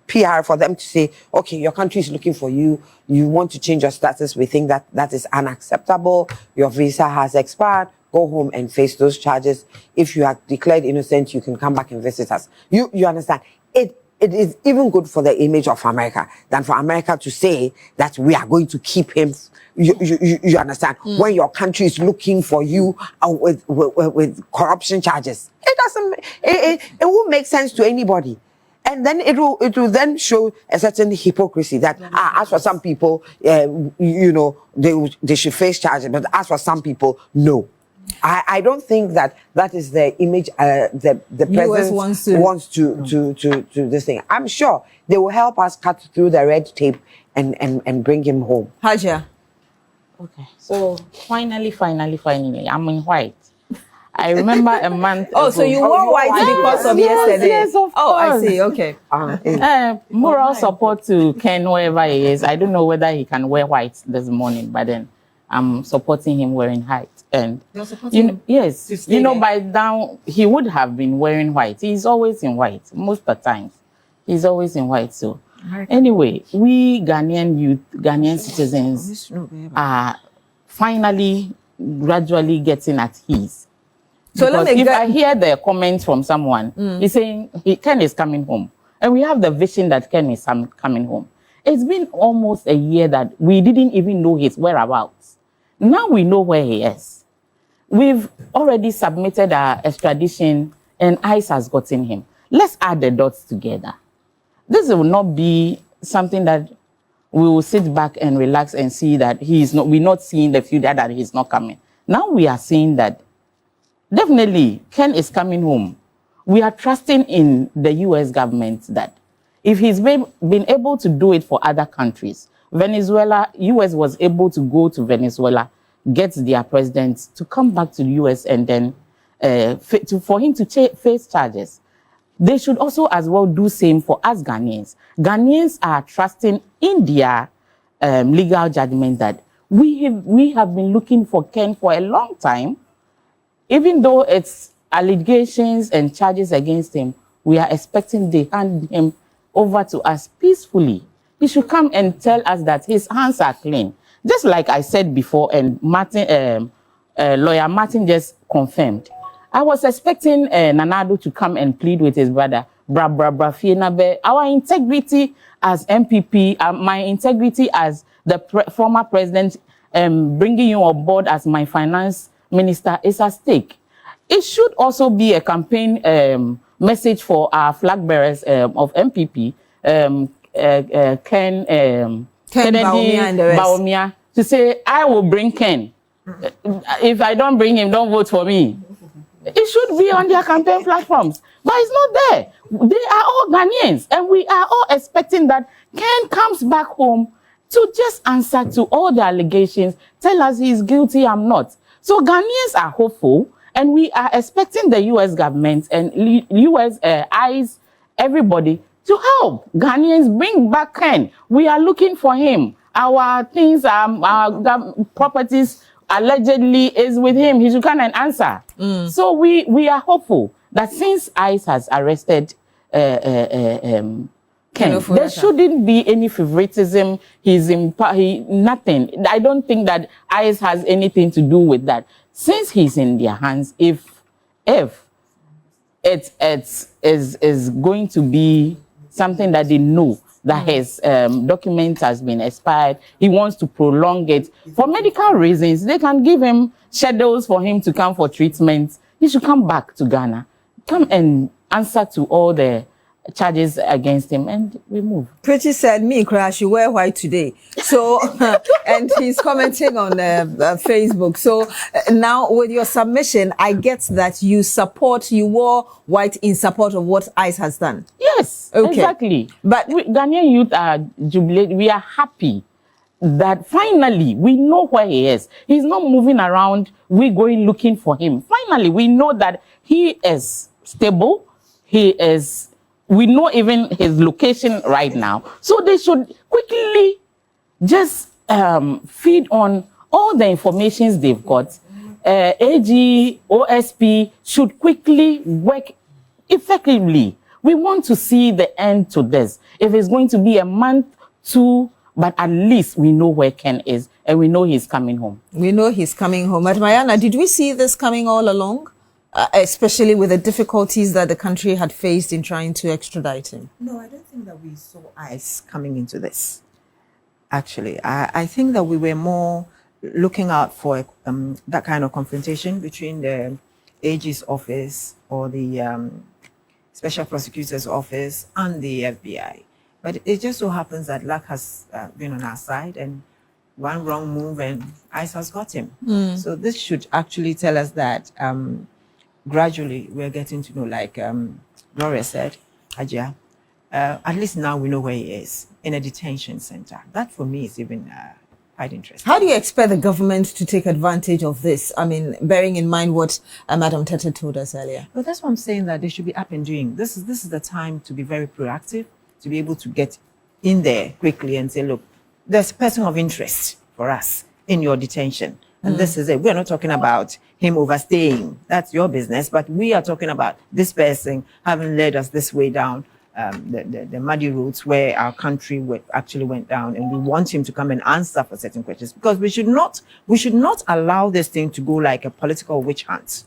PR for them to say, okay, your country is looking for you. You want to change your status. We think that is unacceptable. Your visa has expired. Go home and face those charges. If you are declared innocent, you can come back and visit us. You understand? It is even good for the image of America than for America to say that we are going to keep him. You understand? When your country is looking for you with corruption charges, it doesn't. It won't make sense to anybody. And then it will then show a certain hypocrisy that as for some people, you know, they should face charges, but as for some people, no. I don't think that is the image the president wants to this thing. I'm sure they will help us cut through the red tape and bring him home. Haja. Okay, so finally, I'm in white. I remember a month ago. So you wore white because of yesterday? Yes, of course. I see, okay. Moral support to Ken, wherever he is. I don't know whether he can wear white this morning, but then I'm supporting him wearing white. And yes, you know, by now he would have been wearing white. He's always in white, most of the times. He's always in white, so. Anyway, we Ghanaian youth, Ghanaian citizens are finally, gradually getting at ease. So if I hear the comments from someone, he's saying Ken is coming home, and we have the vision that Ken is coming home. It's been almost a year that we didn't even know his whereabouts. Now we know where he is. We've already submitted our extradition, and ICE has gotten him. Let's add the dots together. This will not be something that we will sit back and relax and see that we're not seeing the future that he's not coming. Now we are seeing that definitely Ken is coming home. We are trusting in the US government that if he's been able to do it for other countries, Venezuela, US was able to go to Venezuela, get their president to come back to the US and then for him to face charges. They should also as well do same for us Ghanaians. Ghanaians are trusting in their legal judgment that we have been looking for Ken for a long time. Even though it's allegations and charges against him, we are expecting they hand him over to us peacefully. He should come and tell us that his hands are clean. Just like I said before, and Martin, lawyer Martin just confirmed. I was expecting Nanado to come and plead with his brother. Our integrity as MPP, my integrity as the former president, bringing you on board as my finance minister is at stake. It should also be a campaign message for our flag bearers of MPP, Ken Kennedy Baumia and the rest. Baumia, to say, I will bring Ken. If I don't bring him, don't vote for me. It should be on their campaign platforms, but it's not there. They are all Ghanaians, and we are all expecting that Ken comes back home to just answer to all the allegations, tell us he's guilty, I'm not. So Ghanaians are hopeful, and we are expecting the U.S. government and U.S. eyes, everybody, to help Ghanaians bring back Ken. We are looking for him. Our things, our properties, allegedly is with him. He should come and answer. So we are hopeful that since ICE has arrested Ken, there shouldn't be any favoritism. Nothing. I don't think that ICE has anything to do with that. Since he's in their hands, if it is going to be something that they know that his document has been expired, he wants to prolong it for medical reasons, they can give him schedules for him to come for treatment. He should come back to Ghana, come and answer to all the charges against him, and we move. Pretty said, me crash, you wear white today. So, and he's commenting on Facebook. So now with your submission, I get that you wore white in support of what ICE has done. Yes, okay. Exactly. But Ghanaian youth are jubilated. We are happy that finally we know where he is. He's not moving around. We're going looking for him. Finally, we know that he is stable. We know even his location right now. So they should quickly just feed on all the informations they've got. AG, OSP should quickly work effectively. We want to see the end to this. If it's going to be a month, 2, but at least we know where Ken is and we know he's coming home. We know he's coming home. But Mayana, did we see this coming all along? Especially with the difficulties that the country had faced in trying to extradite him? No, I don't think that we saw ICE coming into this. Actually, I think that we were more looking out for that kind of confrontation between the AG's office or the Special Prosecutor's office and the FBI. But it just so happens that luck has been on our side, and one wrong move and ICE has got him. So this should actually tell us that gradually we're getting to know, like Gloria said, Ajia, at least now we know where he is, in a detention center. That for me is even quite interesting. How do you expect the government to take advantage of this? I mean, bearing in mind what Madam Tete told us earlier. Well, that's why I'm saying that they should be up and doing. This is the time to be very proactive, to be able to get in there quickly and say, look, there's a person of interest for us in your detention. And this is it. We're not talking about him overstaying. That's your business. But we are talking about this person having led us this way down the muddy roads where our country actually went down. And we want him to come and answer for certain questions. Because we should not allow this thing to go like a political witch hunt.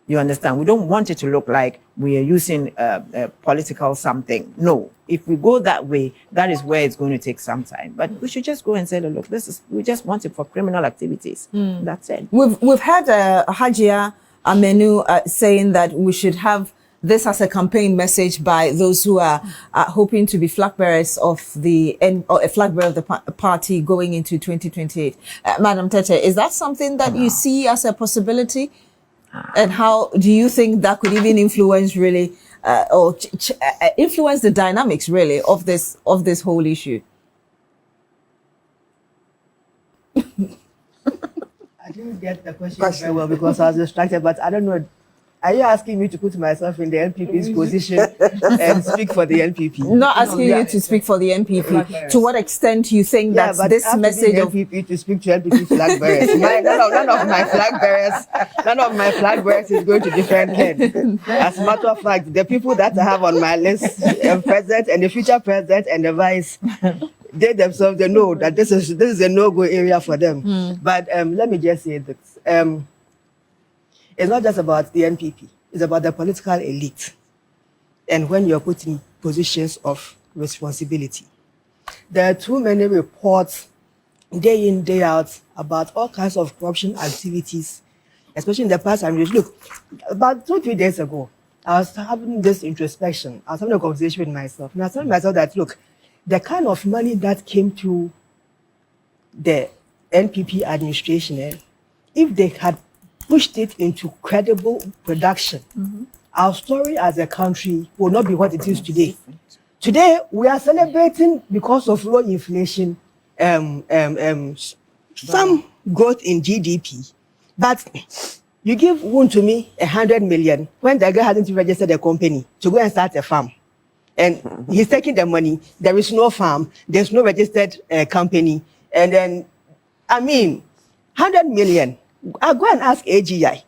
You understand? We don't want it to look like we are using a political something. No. If we go that way, that is where it's going to take some time. But we should just go and say, look, we just want it for criminal activities. That's it. We've had Hajia Amenu saying that we should have this as a campaign message by those who are hoping to be flag bearers of or a flag bearer of the party going into 2028. Madam Tete, is that something that you see as a possibility? And how do you think that could even influence really, or influence the dynamics really of this whole issue? I didn't get the question very well because I was distracted, but I don't know. Are you asking me to put myself in the NPP's position and speak for the NPP? Not asking you to speak for the NPP. To what extent you think that this message of NPP to speak to NPP flag bearers? None of my flag bearers is going to defend Ken. As a matter of fact, the people that I have on my list, president and the future president and the vice, they themselves, they know that this is a no-go area for them. But let me just say this. It's not just about the NPP. It's about the political elite. And when you're put in positions of responsibility. There are too many reports day in, day out about all kinds of corruption activities, especially in the past. Look, about 2-3 days ago, I was having this introspection. I was having a conversation with myself. And I was telling myself that, look, the kind of money that came to the NPP administration, if they had pushed it into credible production, our story as a country will not be what it is today. Today, we are celebrating because of low inflation, some growth in GDP, but you give one to me 100 million when the guy hasn't registered a company to go and start a farm. And he's taking the money. There is no farm. There's no registered company. And then, 100 million. I'll go and ask AGI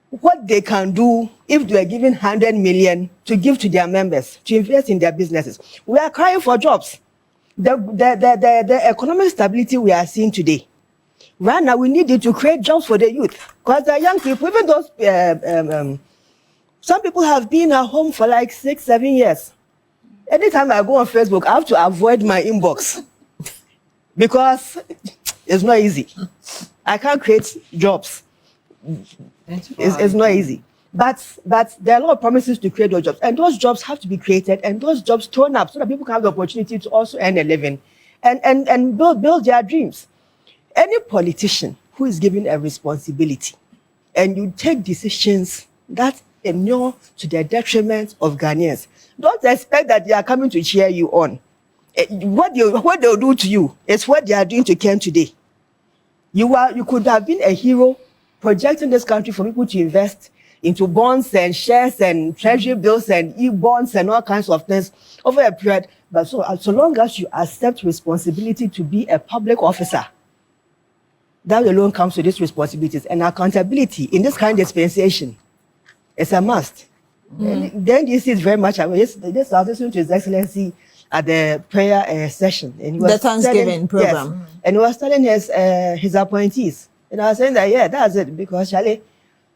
what they can do if they are given 100 million to give to their members, to invest in their businesses. We are crying for jobs. The economic stability we are seeing today, right now we need it to create jobs for the youth. Because the young people, even those, some people have been at home for like 6-7 years. Anytime I go on Facebook, I have to avoid my inbox because it's not easy. I can't create jobs. It's not easy. But there are a lot of promises to create those jobs. And those jobs have to be created and those jobs thrown up so that people can have the opportunity to also earn a living and build their dreams. Any politician who is given a responsibility and you take decisions that inure to the detriment of Ghanaians, don't expect that they are coming to cheer you on. What they'll do to you is what they are doing to Ken today. You could have been a hero projecting this country for people to invest into bonds and shares and treasury bills and e-bonds and all kinds of things over a period. But so long as you accept responsibility to be a public officer, that alone comes with these responsibilities and accountability in this kind of dispensation. It's a must. Then this is very much, I was listening to His Excellency at the prayer session. And he was the Thanksgiving program. Yes, and he was telling his appointees. And I was saying that, yeah, that's it. Because, Charlie,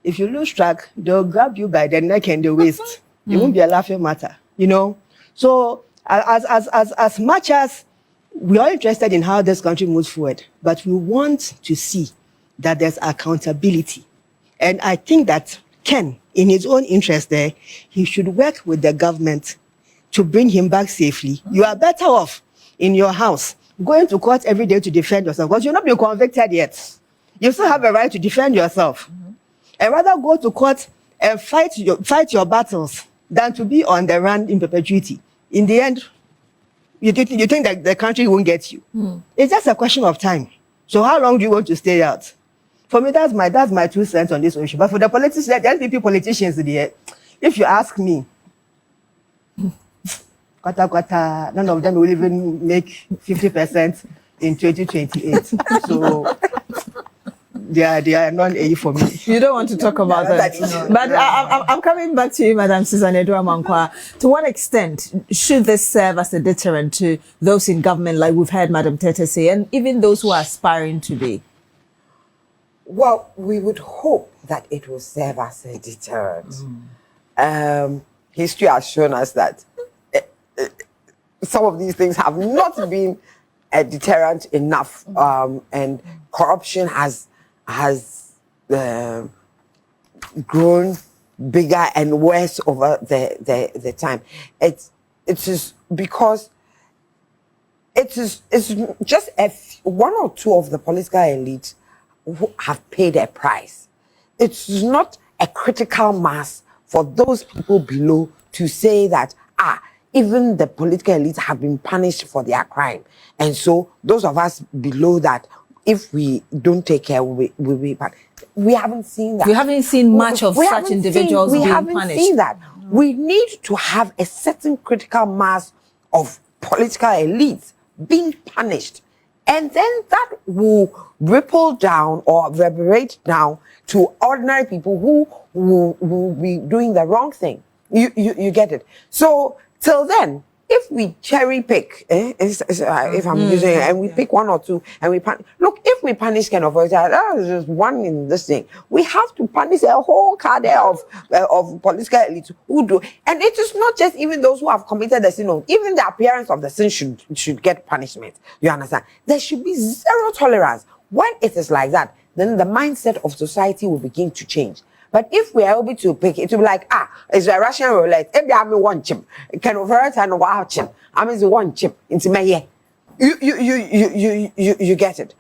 if you lose track, they'll grab you by the neck and the waist. It won't be a laughing matter, you know? So as much as we are interested in how this country moves forward, but we want to see that there's accountability. And I think that Ken, in his own interest there, he should work with the government to bring him back safely. You are better off in your house, going to court every day to defend yourself, because you're not being convicted yet. You still have a right to defend yourself. And rather go to court and fight your battles than to be on the run in perpetuity. In the end, you think that the country won't get you. It's just a question of time. So how long do you want to stay out? For me, that's my 2 cents on this issue. But for the politicians, the NPP politicians, if you ask me, none of them will even make 50% in 2028. So they are non-A for me. You don't want to talk about that. But I'm coming back to you, Madam Susan Edouard-Mankwa. To what extent should this serve as a deterrent to those in government, like we've heard Madam Tete say, and even those who are aspiring today? Well, we would hope that it will serve as a deterrent. History has shown us that some of these things have not been a deterrent enough, and corruption has grown bigger and worse over the time. It's just because it's just one or two of the political elite who have paid a price. It's not a critical mass for those people below to say that, even the political elites have been punished for their crime. And so those of us below that, if we don't take care, we'll be punished. We haven't seen that. We haven't seen much of such individuals being punished. We haven't seen that. We need to have a certain critical mass of political elites being punished. And then that will ripple down or reverberate down to ordinary people who will be doing the wrong thing. You get it. So till then, if we cherry pick, if I'm using it, and we pick one or two, and we look, if we punish kind of just one in this thing, we have to punish a whole cadre of political elites who do, and it is not just even those who have committed the sin. No, even the appearance of the sin should get punishment. You understand? There should be zero tolerance. When it is like that, then the mindset of society will begin to change. But if we are able to pick, it will be like, it's a Russian roulette. Every army one chip. Can override and watch him. I mean, one chip into my you get it.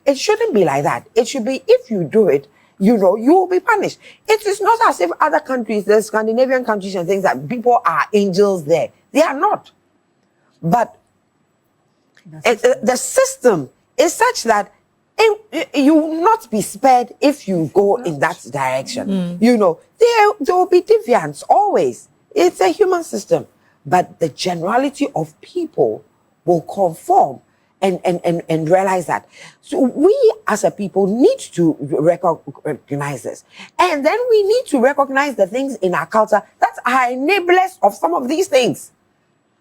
It shouldn't be like that. It should be, if you do it, you will be punished. It is not as if other countries, the Scandinavian countries and things, that people are angels there. They are not. But the system is such that you will not be spared if you go in that direction. There will be deviants always. It's a human system. But the generality of people will conform and realize that. So we as a people need to recognize this. And then we need to recognize the things in our culture that are enablers of some of these things.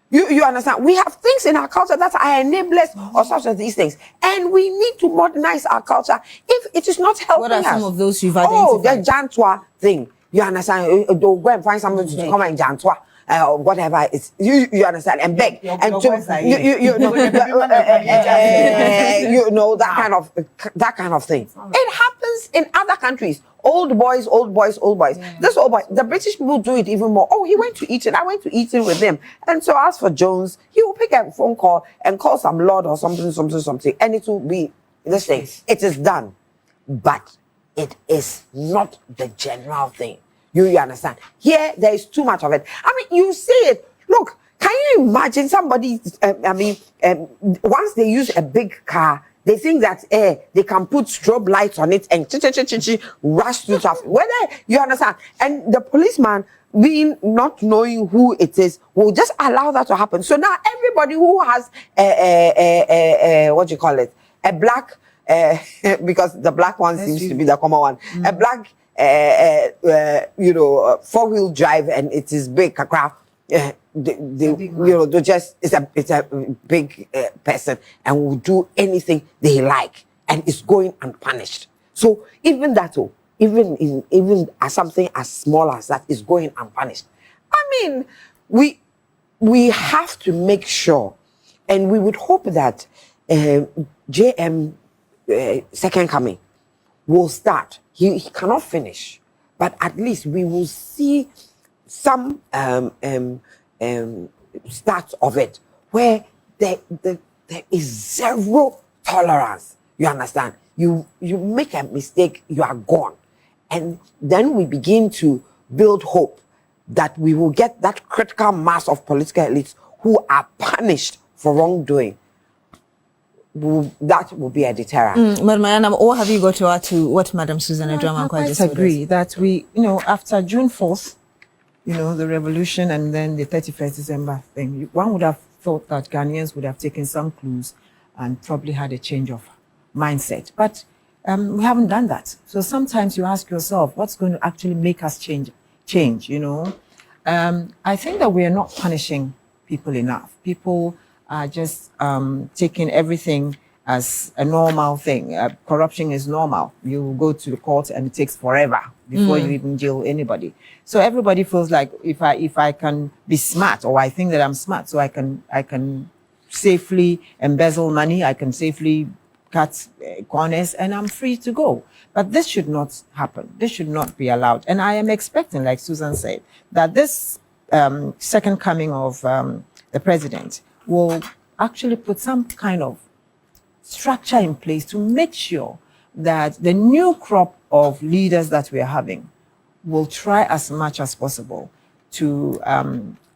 You understand? We have things in our culture that are enablers of such of these things. And we need to modernize our culture if it is not helping us. What are some of those you've identified? Oh, the Jantwa thing. You understand? Go and find somebody to come and Jantwa. Whatever it's, you understand, and beg, and that kind of thing. It happens in other countries. Old boys. Yeah. This old boy, the British people do it even more. Oh, he went to Eton. I went to Eton with him. And so as for Jones, he will pick a phone call and call some lord or something, and it will be this thing. It is done, but it is not the general thing. You understand? Here, there is too much of it. I mean, you see it. Look, can you imagine somebody, once they use a big car, they think that they can put strobe lights on it and rush through traffic. Whether you understand? And the policeman, not knowing who it is, will just allow that to happen. So now everybody who has what do you call it? A black, because the black one seems to be the common one. A black, four-wheel drive, and it is big, it's a big person, and will do anything they like, and it's going unpunished. So even that, even as something as small as that is going unpunished. I mean, we have to make sure, and we would hope that JM second coming will start. He cannot finish, but at least we will see some start of it where there is zero tolerance. You understand? You make a mistake, you are gone. And then we begin to build hope that we will get that critical mass of political elites who are punished for wrongdoing. That will be a deterrent. Madam Mariana, what have you got to add to what Madam Susan Adraman just said? I agree that we, after June 4th, the revolution and then the 31st December thing, one would have thought that Ghanaians would have taken some clues and probably had a change of mindset. But we haven't done that. So sometimes you ask yourself, what's going to actually make us change? I think that we are not punishing people enough. People are just taking everything as a normal thing. Corruption is normal. You go to the court and it takes forever before you even jail anybody. So everybody feels like if I can be smart, or I think that I'm smart, so I can safely embezzle money, I can safely cut corners, and I'm free to go. But this should not happen. This should not be allowed. And I am expecting, like Susan said, that this second coming of the president will actually put some kind of structure in place to make sure that the new crop of leaders that we are having will try as much as possible to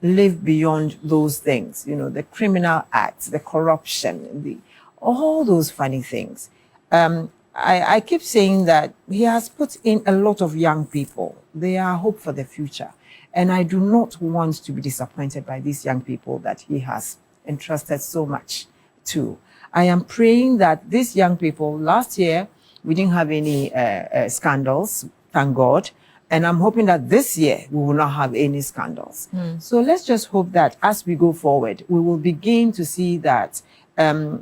live beyond those things, the criminal acts, the corruption, all those funny things. I keep saying that he has put in a lot of young people. They are hope for the future. And I do not want to be disappointed by these young people that he has entrusted so much to. I am praying that these young people, last year, we didn't have any scandals, thank God. And I'm hoping that this year we will not have any scandals. So let's just hope that as we go forward, we will begin to see that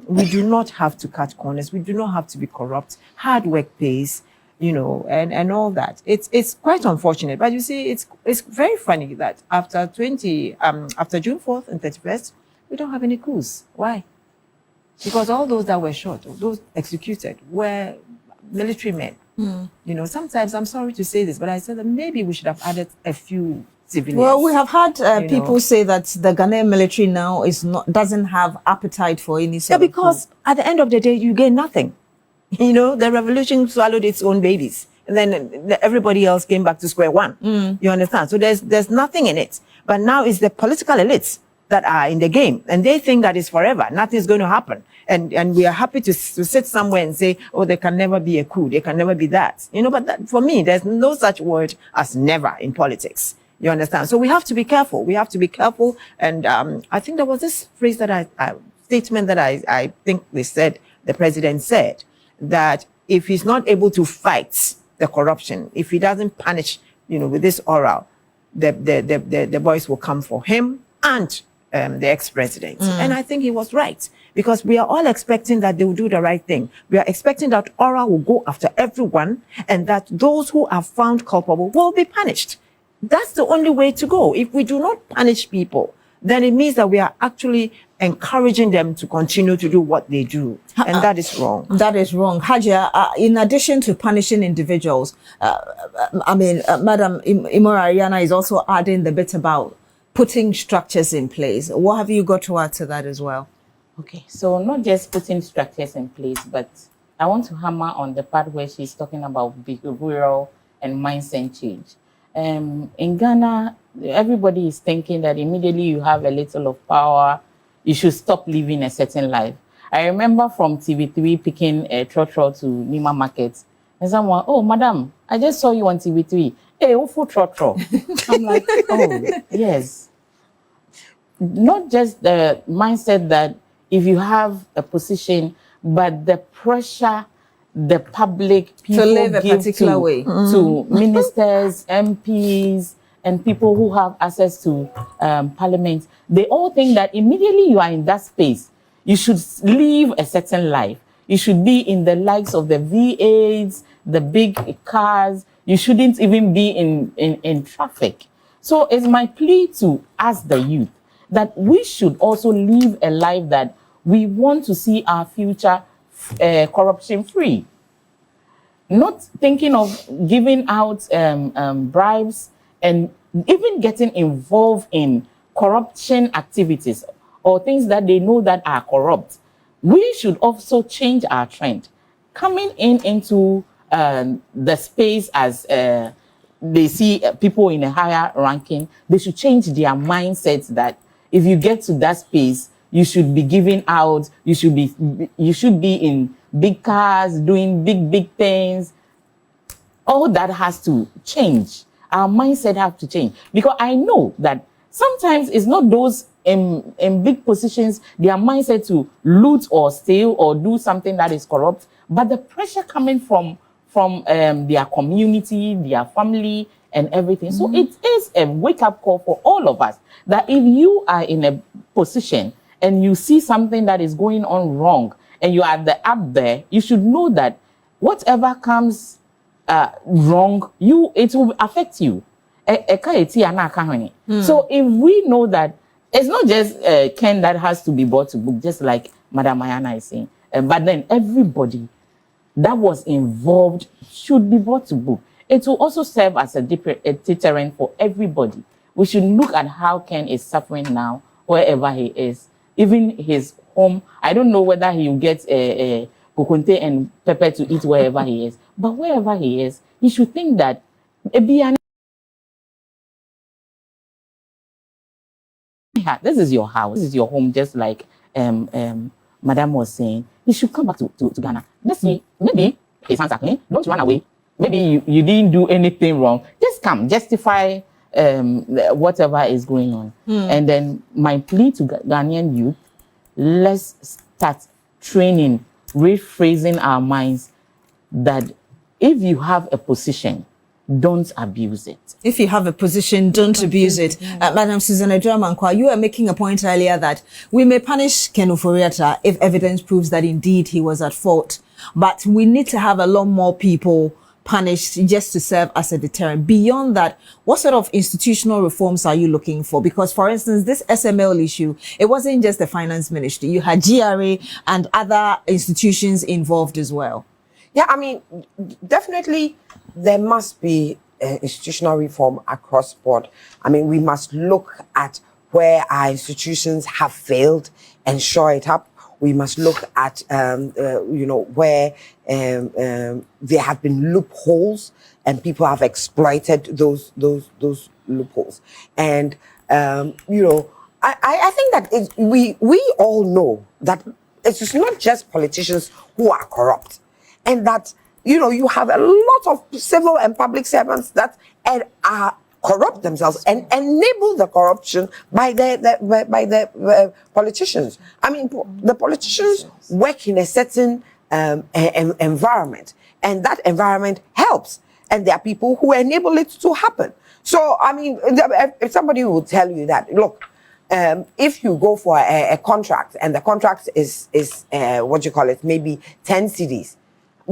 we do not have to cut corners. We do not have to be corrupt. Hard work pays, you know, and all that. It's quite unfortunate. But you see, it's very funny that after June 4th and 31st, we don't have any coups. Why? Because all those that were shot, or those executed, were military men. You know, sometimes I'm sorry to say this, but I said that maybe we should have added a few civilians. Well, we have had people know. say that the Ghanaian military now doesn't have appetite for any sort of because at the end of the day, you gain nothing. You know, the revolution swallowed its own babies, and then everybody else came back to square one. You understand? So there's nothing in it. But now it's the political elites that are in the game, and they think that it's forever. Nothing's going to happen. And we are happy to sit somewhere and say, oh, there can never be a coup. There can never be that. You know, but that, for me, there's no such word as never in politics. You understand? So we have to be careful. We have to be careful. And I think there was this phrase that statement that I think the president said, that if he's not able to fight the corruption, if he doesn't punish, you know, with this oral, the boys will come for him and the ex-president. And I think he was right, because we are all expecting that they will do the right thing. We are expecting that Aura will go after everyone, and that those who are found culpable will be punished. That's the only way to go. If we do not punish people, then it means that we are actually encouraging them to continue to do what they do. And that is wrong. That is wrong. Hajia, in addition to punishing individuals, Madam Imora Ariana is also adding the bit about putting structures in place. What have you got to add to that as well? Okay, so not just putting structures in place, but I want to hammer on the part where she's talking about behavioral and mindset change. In Ghana, everybody is thinking that immediately you have a little of power, you should stop living a certain life. I remember from TV3 picking a trotro to Nima Market, and someone, oh, madam, I just saw you on TV3. Hey, Ofo trotro. I'm like, oh, yes. Not just the mindset that if you have a position, but the pressure the public people to live a give particular way to ministers, MPs, and people who have access to parliament. They all think that immediately you are in that space, you should live a certain life. You should be in the likes of the V8s, the big cars. You shouldn't even be in traffic. So it's my plea to ask the youth that we should also live a life that we want to see our future corruption-free. Not thinking of giving out bribes and even getting involved in corruption activities or things that they know that are corrupt. We should also change our trend. Coming into the space as they see people in a higher ranking, they should change their mindsets that if you get to that space, you should be giving out, you should be in big cars, doing big things. All that has to change. Our mindset have to change. Because I know that sometimes it's not those in big positions, their mindset to loot or steal or do something that is corrupt, but the pressure coming from their community, their family, and everything. So it is a wake-up call for all of us that if you are in a position and you see something that is going on wrong and you are up there, you should know that whatever comes wrong, it will affect you. So if we know that it's not just Ken that has to be brought to book, just like Madam Ayana is saying, but then everybody that was involved should be brought to book. It will also serve as a deterrent for everybody. We should look at how Ken is suffering now, wherever he is. Even his home, I don't know whether he will get a kokonte and pepper to eat wherever he is. But wherever he is, he should think that this is your house, this is your home, just like Madam was saying. You should come back to Ghana. Let's see, maybe his hands are clean, don't run away. Maybe you didn't do anything wrong. Just come, justify whatever is going on. And then my plea to Ghanaian youth, let's start training, rephrasing our minds that if you have a position, don't abuse it. If you have a position, don't abuse it. Madam Susan Edramankwa, you were making a point earlier that we may punish Ken Ofori Attah if evidence proves that indeed he was at fault. But we need to have a lot more people punished just to serve as a deterrent. Beyond that, what sort of institutional reforms are you looking for? Because, for instance, this SML issue, it wasn't just the finance ministry. You had GRA and other institutions involved as well. Yeah, I mean, definitely there must be institutional reform across board. I mean, we must look at where our institutions have failed and shore it up. We must look at, where there have been loopholes and people have exploited those loopholes. And, I think that we all know that it's not just politicians who are corrupt, and that, you have a lot of civil and public servants that are corrupt themselves and enable the corruption by the politicians. I mean, the politicians work in a certain environment, and that environment helps, and there are people who enable it to happen. So, I mean, if somebody would tell you that, look, if you go for a contract and the contract is maybe 10 cedis,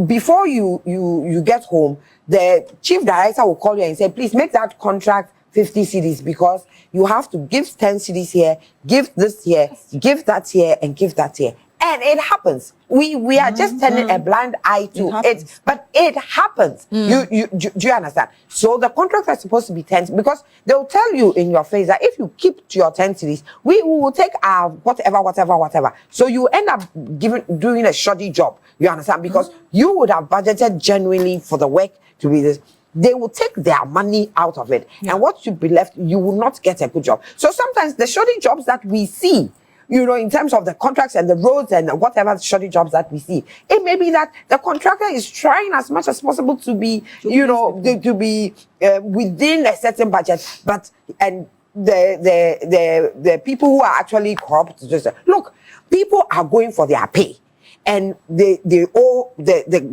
before you get home, the chief director will call you and say, please make that contract 50 cedis, because you have to give 10 cedis here, give this here, give that here, and give that here. And it happens. We are just turning a blind eye to it, but it happens. Do you understand? So the contracts are supposed to be 10, because they will tell you in your face that if you keep to your 10 cedis, we will take our whatever. So you end up doing a shoddy job. You understand? Because you would have budgeted genuinely for the work to be this. They will take their money out of it. And what should be left, you will not get a good job. So sometimes the shoddy jobs that we see, in terms of the contracts and the roads and whatever shoddy jobs that we see, it may be that the contractor is trying as much as possible to be, to be within a certain budget, and the people who are actually corrupt just say, look, people are going for their pay. And the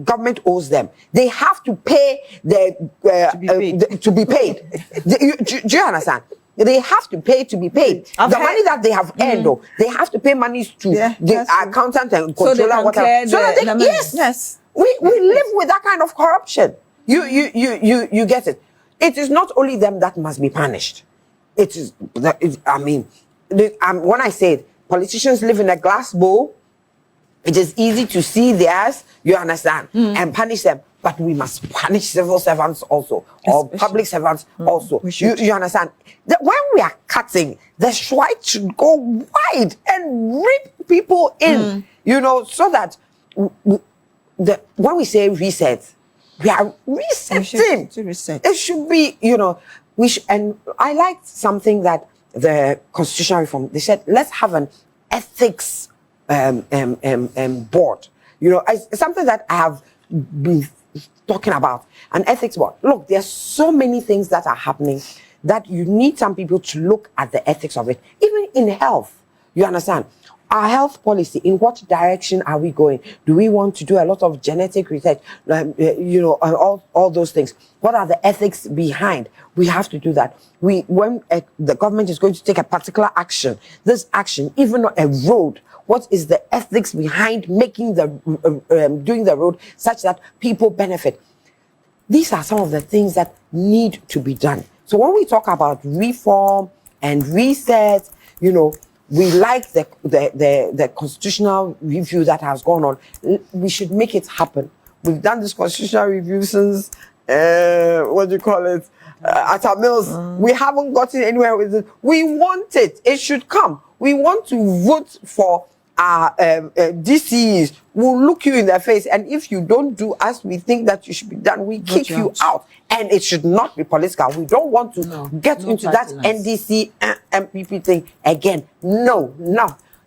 government owes them. They have to pay to be paid. Do you understand? They have to pay to be paid. The money that they have earned, though, they have to pay money to the accountant and controller, whatever. So that yes, we live with that kind of corruption. You get it. It is not only them that must be punished. It is. I mean, when I said politicians live in a glass bowl, it is easy to see theirs, you understand, and punish them. But we must punish civil servants also, or public servants also. You understand? When we are cutting, the strike should go wide and rip people in, so that when we say reset, we are resetting. It should be, and I liked something that the constitutional reform, they said, let's have an ethics board. It's something that I have been talking about, an ethics board. Look, there's so many things that are happening that you need some people to look at the ethics of it. Even in health, you understand? Our health policy, in what direction are we going? Do we want to do a lot of genetic research? All those things. What are the ethics behind? We have to do that. When the government is going to take a particular action, this action, even a road, what is the ethics behind making doing the road such that people benefit? These are some of the things that need to be done. So when we talk about reform and reset, we like the constitutional review that has gone on. We should make it happen. We've done this constitutional review since, at our mills. We haven't gotten anywhere with it. We want it. It should come. We want to vote for our DCEs. We'll look you in the face, and if you don't do as we think that you should be done, we kick you out. And it should not be political. We don't want to get into that NDC MPP thing again. No.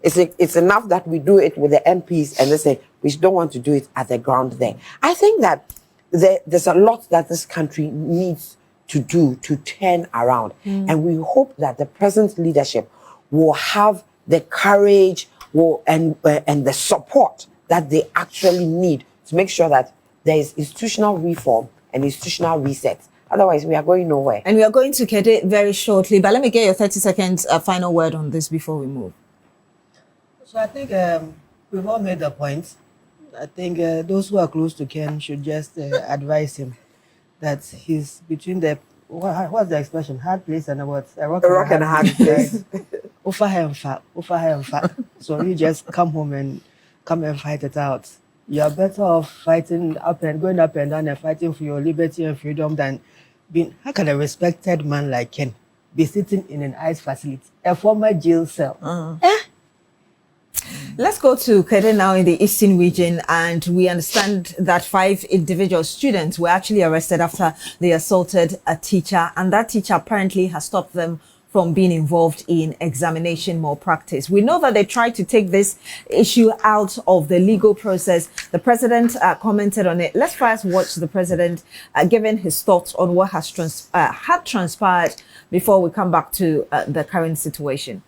It's enough that we do it with the MPs, and they say we don't want to do it at the ground there. I think that there's a lot that this country needs to do to turn around, and we hope that the present leadership will have the courage and the support that they actually need to make sure that there is institutional reform and institutional reset Otherwise, we are going nowhere. And we are going to Kade very shortly, but let me get your 30 seconds final word on this before we move. So I think we've all made the point. I think those who are close to Ken should just advise him that he's between the, what's the expression? Hard place and what? A rock and a hard place. So you just come home and fight it out. You are better off fighting going up and down and fighting for your liberty and freedom than being, how can a respected man like Ken be sitting in an ICE facility, a former jail cell? Let's go to Kade now in the Eastern region, and we understand that 5 individual students were actually arrested after they assaulted a teacher, and that teacher apparently has stopped them from being involved in examination malpractice. We know that they tried to take this issue out of the legal process. The president commented on it. Let's first watch the president giving his thoughts on what has had transpired before we come back to the current situation.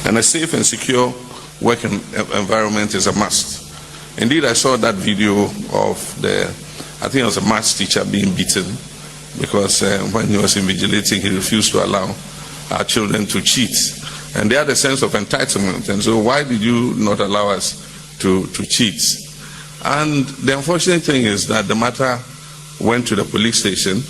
And a safe and secure working environment is a must. Indeed, I saw that video of I think it was a maths teacher being beaten because when he was invigilating, he refused to allow our children to cheat. And they had a sense of entitlement. And so why did you not allow us to cheat? And the unfortunate thing is that the matter went to the police station,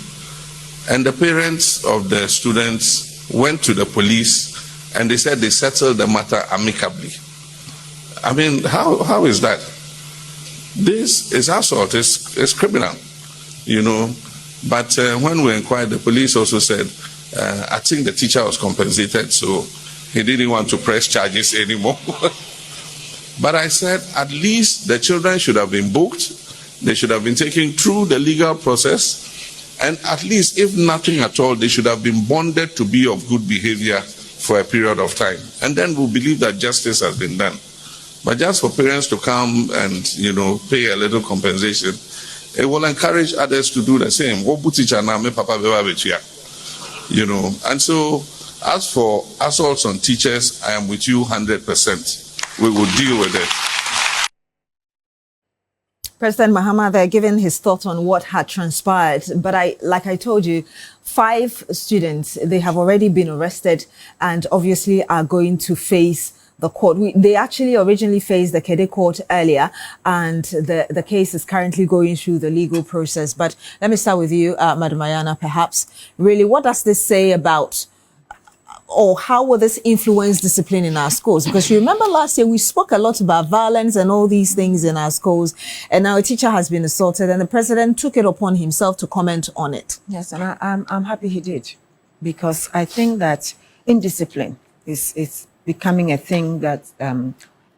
and the parents of the students went to the police, and they said they settled the matter amicably. I mean, how is that? This is assault, it's criminal, you know. But when we inquired, the police also said, I think the teacher was compensated, so he didn't want to press charges anymore. But I said, at least the children should have been booked, they should have been taken through the legal process, and at least, if nothing at all, they should have been bonded to be of good behavior for a period of time. And then we'll believe that justice has been done. But just for parents to come and, you know, pay a little compensation, it will encourage others to do the same. You know, and so as for assaults on teachers, I am with you 100%. We will deal with it. President Mahama there giving his thoughts on what had transpired. But like I told you, 5 students, they have already been arrested and obviously are going to face the court. They actually originally faced the Kade court earlier, and the case is currently going through the legal process. But let me start with you, Madam Ayana, perhaps. Really, what does this say about, or how will this influence discipline in our schools? Because you remember last year we spoke a lot about violence and all these things in our schools, and now a teacher has been assaulted and the president took it upon himself to comment on it. Yes, and I'm happy he did, because I think that indiscipline is becoming a thing that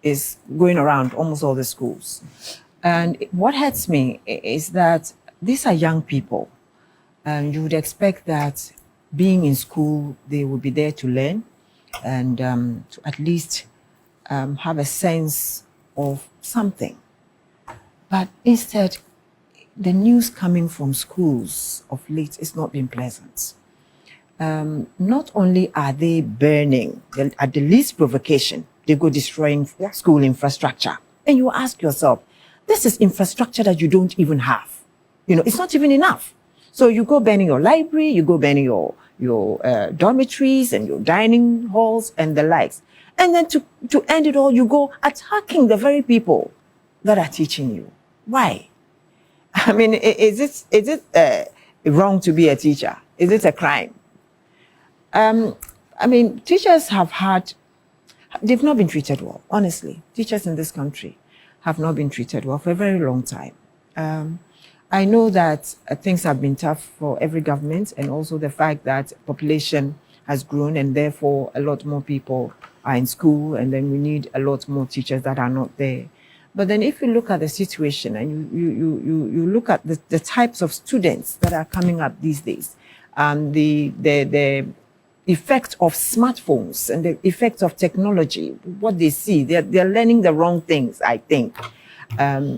is going around almost all the schools. And what hurts me is that these are young people, and you would expect that being in school, they will be there to learn and to at least have a sense of something. But instead, the news coming from schools of late is not been pleasant. Not only are they burning, at the least provocation, they go destroying school infrastructure. And you ask yourself, this is infrastructure that you don't even have. You know, it's not even enough. So you go burning your library, you go burning your dormitories and your dining halls and the likes. And then to end it all, you go attacking the very people that are teaching you. Why? I mean, is it wrong to be a teacher? Is it a crime? I mean, teachers they've not been treated well, honestly. Teachers in this country have not been treated well for a very long time. I know that things have been tough for every government, and also the fact that population has grown and therefore a lot more people are in school, and then we need a lot more teachers that are not there. But then if you look at the situation and you look at the types of students that are coming up these days, the effect of smartphones and the effect of technology, what they see, they're learning the wrong things, I think.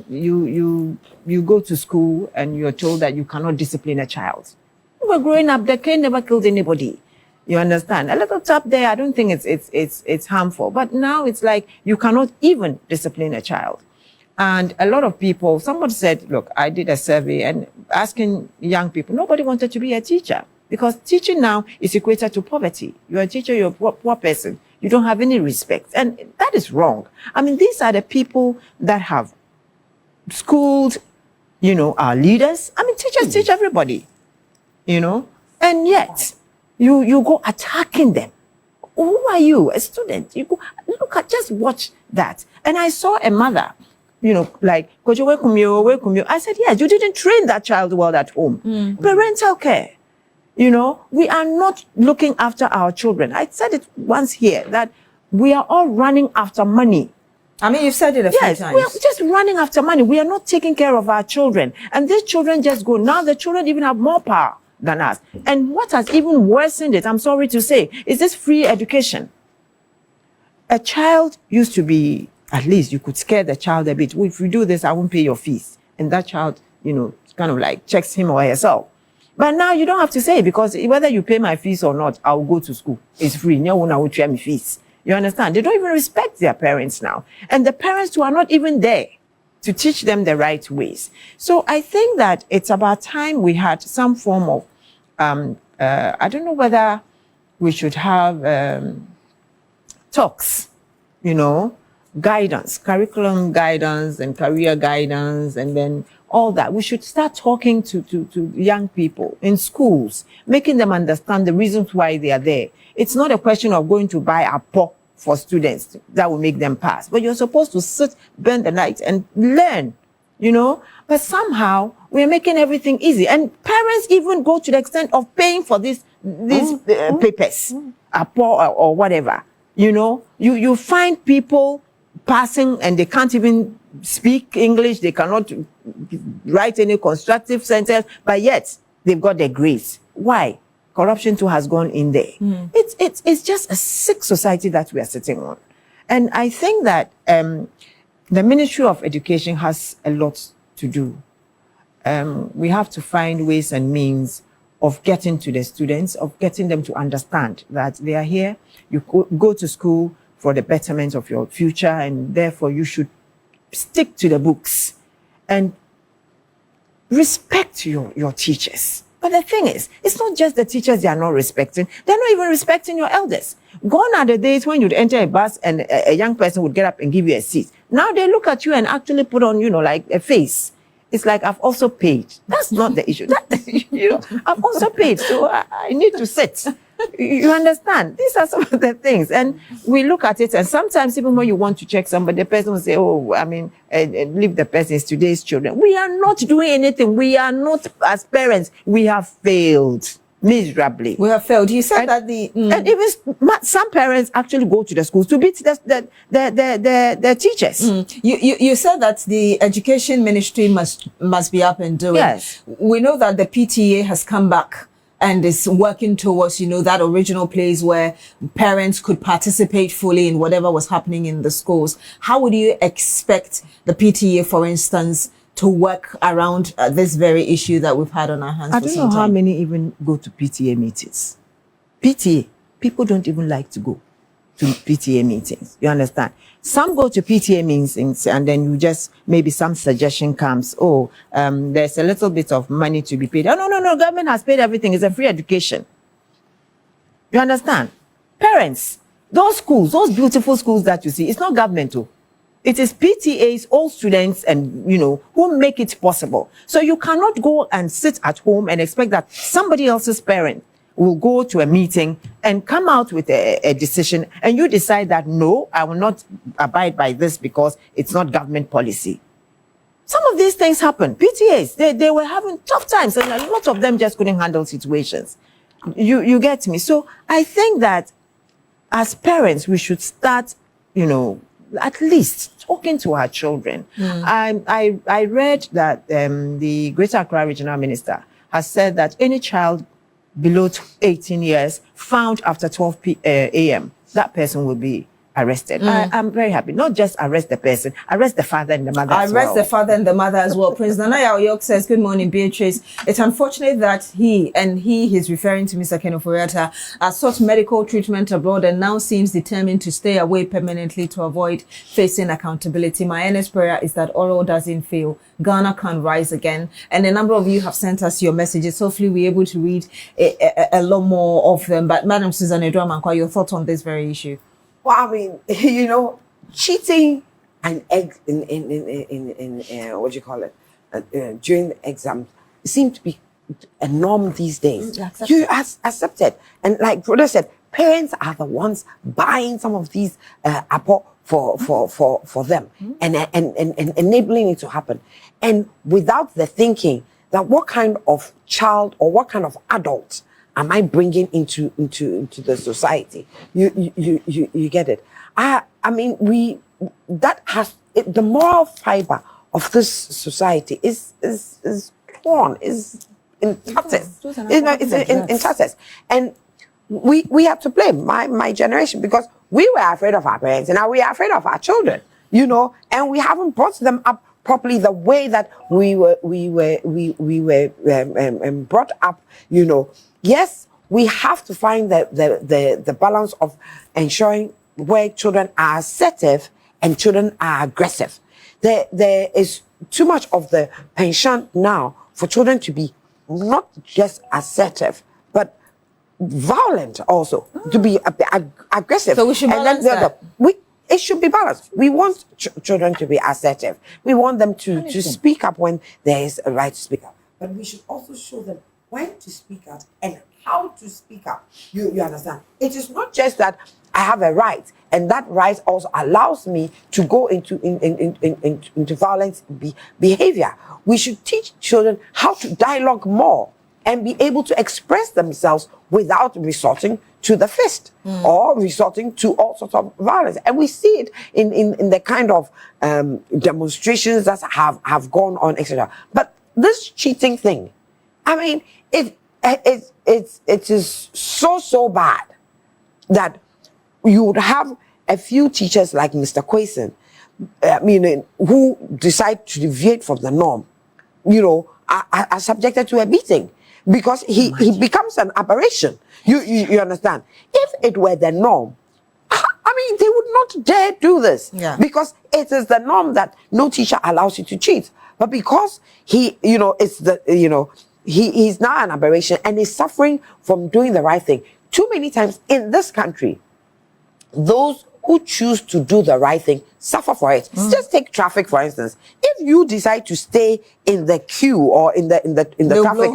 You go to school and you're told that you cannot discipline a child. We were growing up, the cane never killed anybody. You understand? A little tap there, I don't think it's harmful. But now it's like you cannot even discipline a child. And a lot of people, somebody said, look, I did a survey and asking young people, nobody wanted to be a teacher because teaching now is equated to poverty. You're a teacher, you're a poor person. You don't have any respect. And that is wrong. I mean, these are the people that have schooled, our leaders. I mean, teachers teach everybody, and yet you go attacking them. Who are you? A student. You go, just watch that. And I saw a mother, like, Kojo, welcome you. I said, yes, you didn't train that child well at home. Parental care. We are not looking after our children. I said it once here that we are all running after money. I mean, you've said it a few times. We are just running after money. We are not taking care of our children. And these children just go. Now the children even have more power than us. And what has even worsened it, I'm sorry to say, is this free education. A child used to be, at least you could scare the child a bit. Well, if you do this, I won't pay your fees. And that child, kind of like checks him or herself. But now you don't have to say, because whether you pay my fees or not, I'll go to school. It's free. No one will share my fees. You understand? They don't even respect their parents now. And the parents who are not even there to teach them the right ways. So I think that it's about time we had some form of, I don't know whether we should have talks, guidance, curriculum guidance and career guidance, and then all that. We should start talking to young people in schools, making them understand the reasons why they are there. It's not a question of going to buy a pot for students that will make them pass, but you're supposed to sit, bend the night and learn, But somehow we're making everything easy. And parents even go to the extent of paying for these papers, a pot or whatever. You find people passing and they can't even speak English. They cannot write any constructive sentence, but yet they've got their grades. Why? Corruption too has gone in there. It's just a sick society that we are sitting on. And I think that the Ministry of Education has a lot to do. We have to find ways and means of getting to the students, of getting them to understand that they are here. You go to school for the betterment of your future, and therefore you should stick to the books and respect your teachers. But the thing is, it's not just the teachers they are not respecting. They're not even respecting your elders. Gone are the days when you'd enter a bus and a young person would get up and give you a seat. Now they look at you and actually put on, like a face. It's like, I've also paid. That's not the issue. I've also paid, so I need to sit. You understand? These are some of the things. And we look at it, and sometimes even when you want to check somebody, the person will say, leave the person, it's today's children. We are not doing anything. We are not, as parents, we have failed miserably. We have failed. You said that and even some parents actually go to the schools to beat the teachers. You said that the education ministry must be up and doing. Yes. We know that the PTA has come back and is working towards, that original place where parents could participate fully in whatever was happening in the schools. How would you expect the PTA, for instance, to work around this very issue that we've had on our hands? I don't know how many even go to PTA meetings. PTA, people don't even like to go to PTA meetings. You understand? Some go to PTA meetings and then you just, maybe some suggestion comes, there's a little bit of money to be paid. Oh, no, government has paid everything. It's a free education. You understand? Parents, those schools, those beautiful schools that you see, it's not governmental. It is PTAs, all students, and, who make it possible. So you cannot go and sit at home and expect that somebody else's parent will go to a meeting and come out with a decision, and you decide that, no, I will not abide by this because it's not government policy. Some of these things happen. PTAs, they were having tough times, and a lot of them just couldn't handle situations. You get me? So I think that as parents, we should start, at least talking to our children. I read that the Greater Accra Regional Minister has said that any child below 18 years found after 12 a.m., that person will be arrested. I'm very happy. Not just arrest the person, arrest the father and the mother as well. Arrest the father and the mother as well. Prince Nanaya Oyok says, good morning, Beatrice. It's unfortunate that he's referring to Mr. Ken Ofori Attah, sought medical treatment abroad and now seems determined to stay away permanently to avoid facing accountability. My earnest prayer is that Oro doesn't fail. Ghana can rise again. And a number of you have sent us your messages. Hopefully we're able to read a lot more of them. But Madam Susan Edwamankwa, your thoughts on this very issue? Well, I mean, you know, cheating and what do you call it, during the exam seems to be a norm these days. You accept it. And like Brother said, parents are the ones buying some of these apple for them and enabling it to happen. And without the thinking that what kind of child or what kind of adult am I bringing into the society? You get it. I mean, the moral fiber of this society is torn, is in tatters. You know, it's in tatters. And we have to blame my generation, because we were afraid of our parents and now we are afraid of our children, you know, and we haven't brought them up properly the way that we were brought up, you know. Yes, we have to find the balance of ensuring where children are assertive and children are aggressive. There is too much of the penchant now for children to be not just assertive, but violent also, to be aggressive. So we should balance that. It should be balanced. We want children to be assertive. We want them to speak up when there is a right to speak up. But we should also show them when to speak up and how to speak up. You understand? It is not just that I have a right, and that right also allows me to go into violent behavior. We should teach children how to dialogue more and be able to express themselves without resorting to the fist or resorting to all sorts of violence. And we see it in the kind of demonstrations that have gone on, etc. But this cheating thing, I mean, it is so bad that you would have a few teachers like Mr. Kwesen, who decide to deviate from the norm, you know, are subjected to a beating, because he becomes an aberration. You understand? If it were the norm, I mean, they would not dare do this, because it is the norm that no teacher allows you to cheat. But because he, you know, he's now an aberration and is suffering from doing the right thing. Too many times in this country, those who choose to do the right thing suffer for it. Just take traffic, for instance. If you decide to stay in the queue or in the traffic,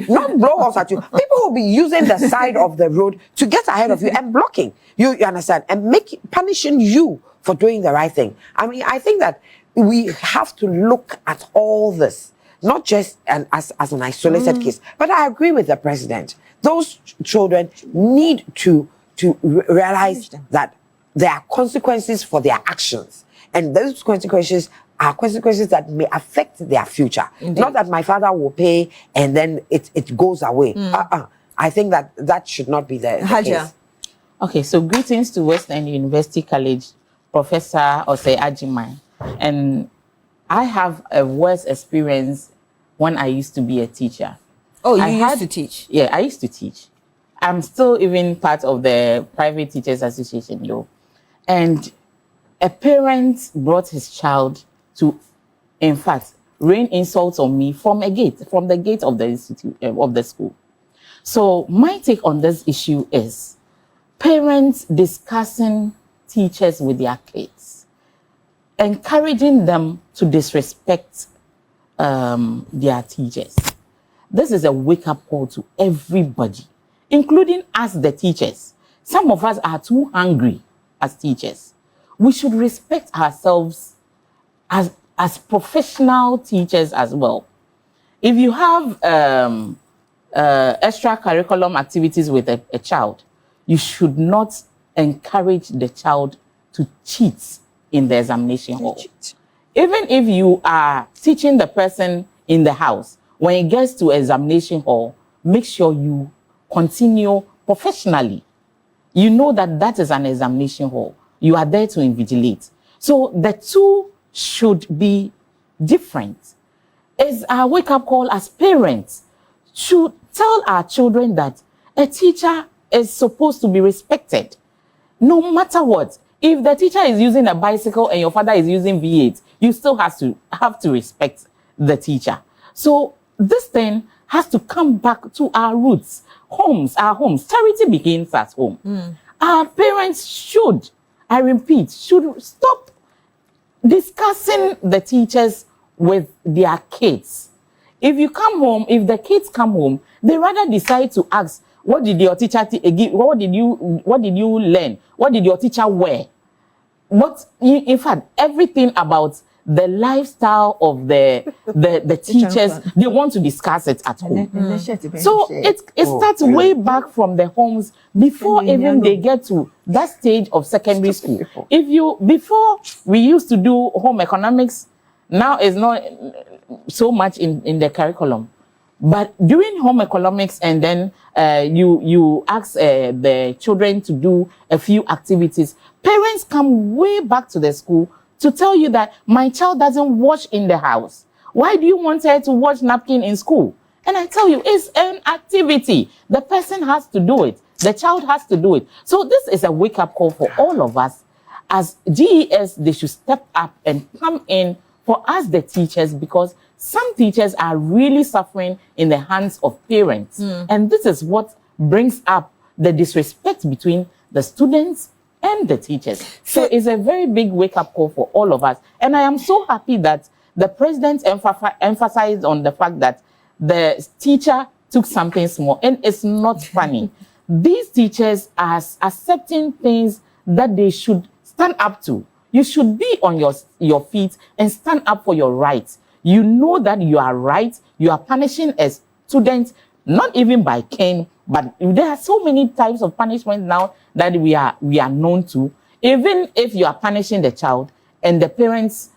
not blow horns at you. People will be using the side of the road to get ahead of you and blocking. You understand? And punishing you for doing the right thing. I mean, I think that we have to look at all this, not just as an isolated case. But I agree with the president. Those children need to realize that there are consequences for their actions, and those consequences are consequences that may affect their future. Indeed. Not that my father will pay and then it goes away. I think that should not be the case. Okay, so greetings to Western University College, Professor Osei Ajimai. And I have a worse experience when I used to be a teacher. Oh, you used to teach? Yeah, I used to teach. I'm still even part of the Private Teachers Association, though. And a parent brought his child to, in fact, rain insults on me from the gate of the institute, of the school. So my take on this issue is parents discussing teachers with their kids, encouraging them to disrespect their teachers. This is a wake-up call to everybody, including us, the teachers. Some of us are too hungry as teachers. We should respect ourselves as professional teachers as well. If you have extracurriculum activities with a child, you should not encourage the child to cheat in the examination hall. Even if you are teaching the person in the house, when it gets to examination hall, make sure you continue professionally. You know that is an examination hall. You are there to invigilate. So the two should be different. It's our wake-up call as parents to tell our children that a teacher is supposed to be respected, no matter what. If the teacher is using a bicycle and your father is using V8, you still have to respect the teacher. So this thing has to come back to our roots, our homes. Charity begins at home. Our parents should, I repeat, should stop discussing the teachers with their kids. If the kids come home, they rather decide to ask, what did your teacher give? What did you learn? What did your teacher wear? In fact, everything about the lifestyle of the teachers, they want to discuss it at home. So it starts way back from the homes before even they get to that stage of secondary school. Before we used to do home economics, now it's not so much in the curriculum. But during home economics, and then you ask the children to do a few activities, parents come way back to the school to tell you that my child doesn't wash in the house. Why do you want her to wash napkin in school? And I tell you, it's an activity. The person has to do it. The child has to do it. So this is a wake-up call for all of us. As GES, they should step up and come in for us, the teachers, because some teachers are really suffering in the hands of parents. And this is what brings up the disrespect between the students and the teachers. So it's a very big wake-up call for all of us. And I am so happy that the president emphasized on the fact that the teacher took something small, and it's not funny. These teachers are accepting things that they should stand up to. You should be on your feet and stand up for your rights. You know that you are right. You are punishing a student, not even by cane, but there are so many types of punishment now that we are known to. Even if you are punishing the child and the parents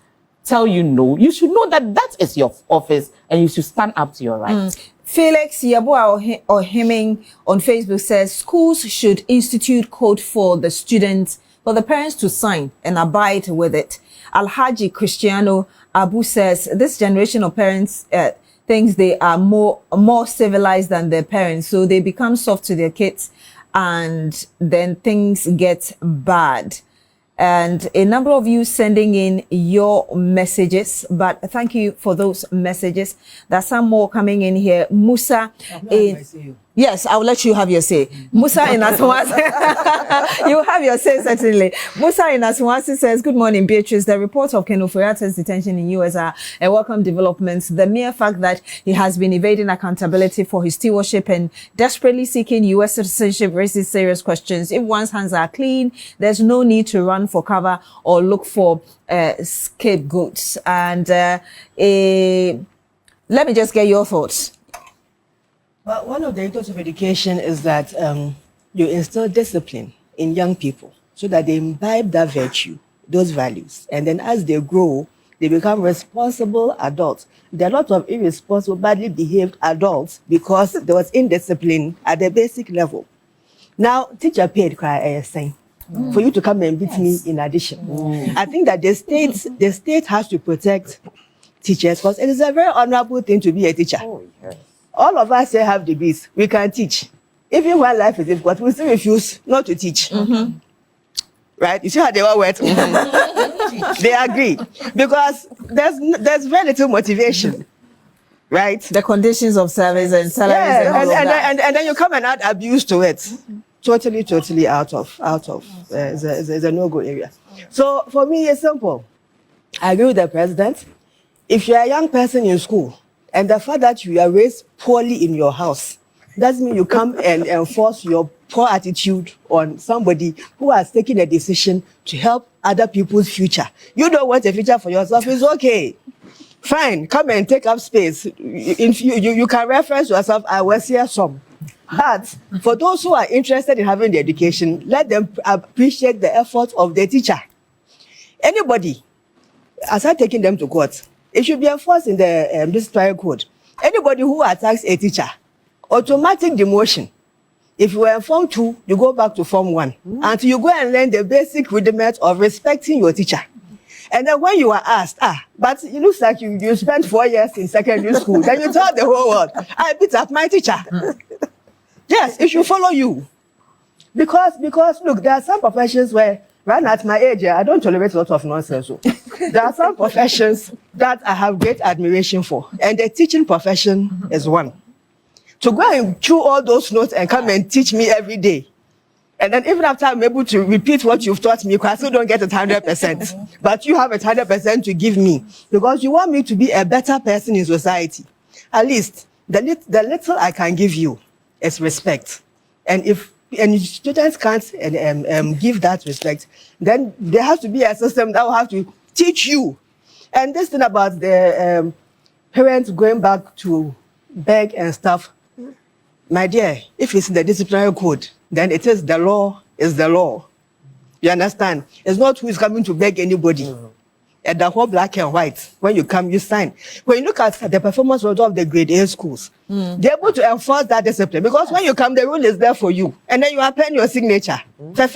tell you no, you should know that that is your office and you should stand up to your rights. Felix Yabua or Hemming on Facebook says schools should institute code for the students, for the parents to sign and abide with it. Alhaji Cristiano Abu says this generation of parents thinks they are more civilized than their parents, so they become soft to their kids, and then things get bad. And a number of you sending in your messages, but thank you for those messages. There's some more coming in here. Musa, yes, I will let you have your say. Musa in Aswasi, you have your say certainly. Musa in Aswasi says, "Good morning, Beatrice. The report of Ofori Attah's detention in US are a welcome development. The mere fact that he has been evading accountability for his stewardship and desperately seeking US citizenship raises serious questions. If one's hands are clean, there's no need to run for cover or look for scapegoats." And let me just get your thoughts. Well, one of the ethos of education is that you instill discipline in young people so that they imbibe that virtue, those values. And then as they grow, they become responsible adults. There are a lot of irresponsible, badly behaved adults because there was indiscipline at the basic level. Now, teacher paid saying for you to come and beat me in addition. I think that the state has to protect teachers because it is a very honorable thing to be a teacher. Oh, yes. All of us here have degrees. We can teach. Even when life is difficult, we still refuse not to teach. Right? You see how they all went? They agree. Because there's very little motivation. Right? The conditions of service and salaries and then you come and add abuse to it. Totally out of is a no-go area. So for me, it's simple. I agree with the president. If you're a young person in school, and the fact that you are raised poorly in your house doesn't mean you come and enforce your poor attitude on somebody who has taken a decision to help other people's future. You don't want a future for yourself, it's okay. Fine, come and take up space. You can reference yourself, I was here some. But for those who are interested in having the education, let them appreciate the effort of the teacher. Anybody, aside taking them to court, it should be enforced in the disciplinary code. Anybody who attacks a teacher, automatic demotion. If you were in Form 2, you go back to Form 1 until you go and learn the basic rudiment of respecting your teacher. And then when you are asked, but it looks like you spent 4 years in secondary school, then you tell the whole world, I beat up my teacher. Yes, it should follow you. Because look, there are some professions where, right at my age, I don't tolerate a lot of nonsense. So. There are some professions that I have great admiration for, and the teaching profession is one. To go and chew all those notes and come and teach me every day, and then even after I'm able to repeat what you've taught me, I still don't get it 100%. But you have it 100% to give me, because you want me to be a better person in society. At least the little I can give you is respect. And if students can't give that respect, then there has to be a system that will have to teach you. And this thing about the parents going back to beg and stuff, my dear, if it's in the disciplinary code, then it is the law is the law. You understand? It's not who is coming to beg anybody. And the whole black and white, when you come, you sign. When you look at the performance result of the grade A schools, they're able to enforce that discipline, because when you come, the rule is there for you. And then you append your signature. But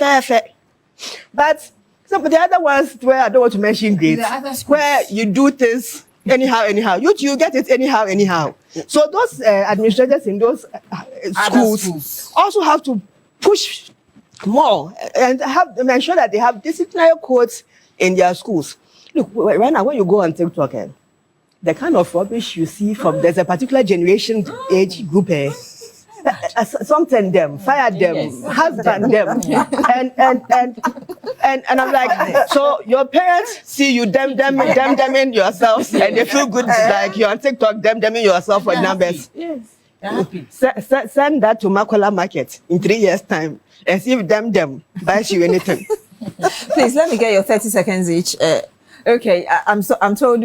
some of the other ones where I don't want to mention grades, where you do things anyhow. You get it anyhow. So those administrators in those schools also have to push more and make sure that they have disciplinary codes in their schools. Look, right now when you go on TikTok, the kind of rubbish you see from there's a particular generation age group, something them, fire them, husband them, and I'm like, so your parents see you damning yourselves, and they feel good like you're on TikTok damning yourself with numbers. Yes. Send that to Makola Market in 3 years' time and see if them buys you anything. Please let me get your 30 seconds each. Okay, I'm told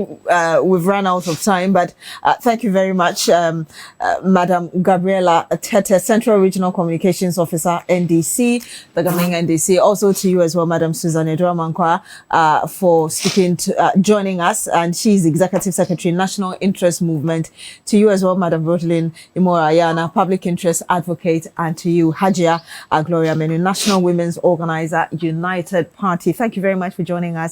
we've run out of time, but thank you very much, Madam Gabriela Tete, Central Regional Communications Officer, NDC, the Gaming NDC. Also to you as well, Madam Susan Edra-Mankwa, for joining us, and she's Executive Secretary, National Interest Movement. To you as well, Madam Rodelyn Imora-Ayana, Public Interest Advocate, and to you, Hajia Gloria Menu, National Women's Organizer, United Party. Thank you very much for joining us.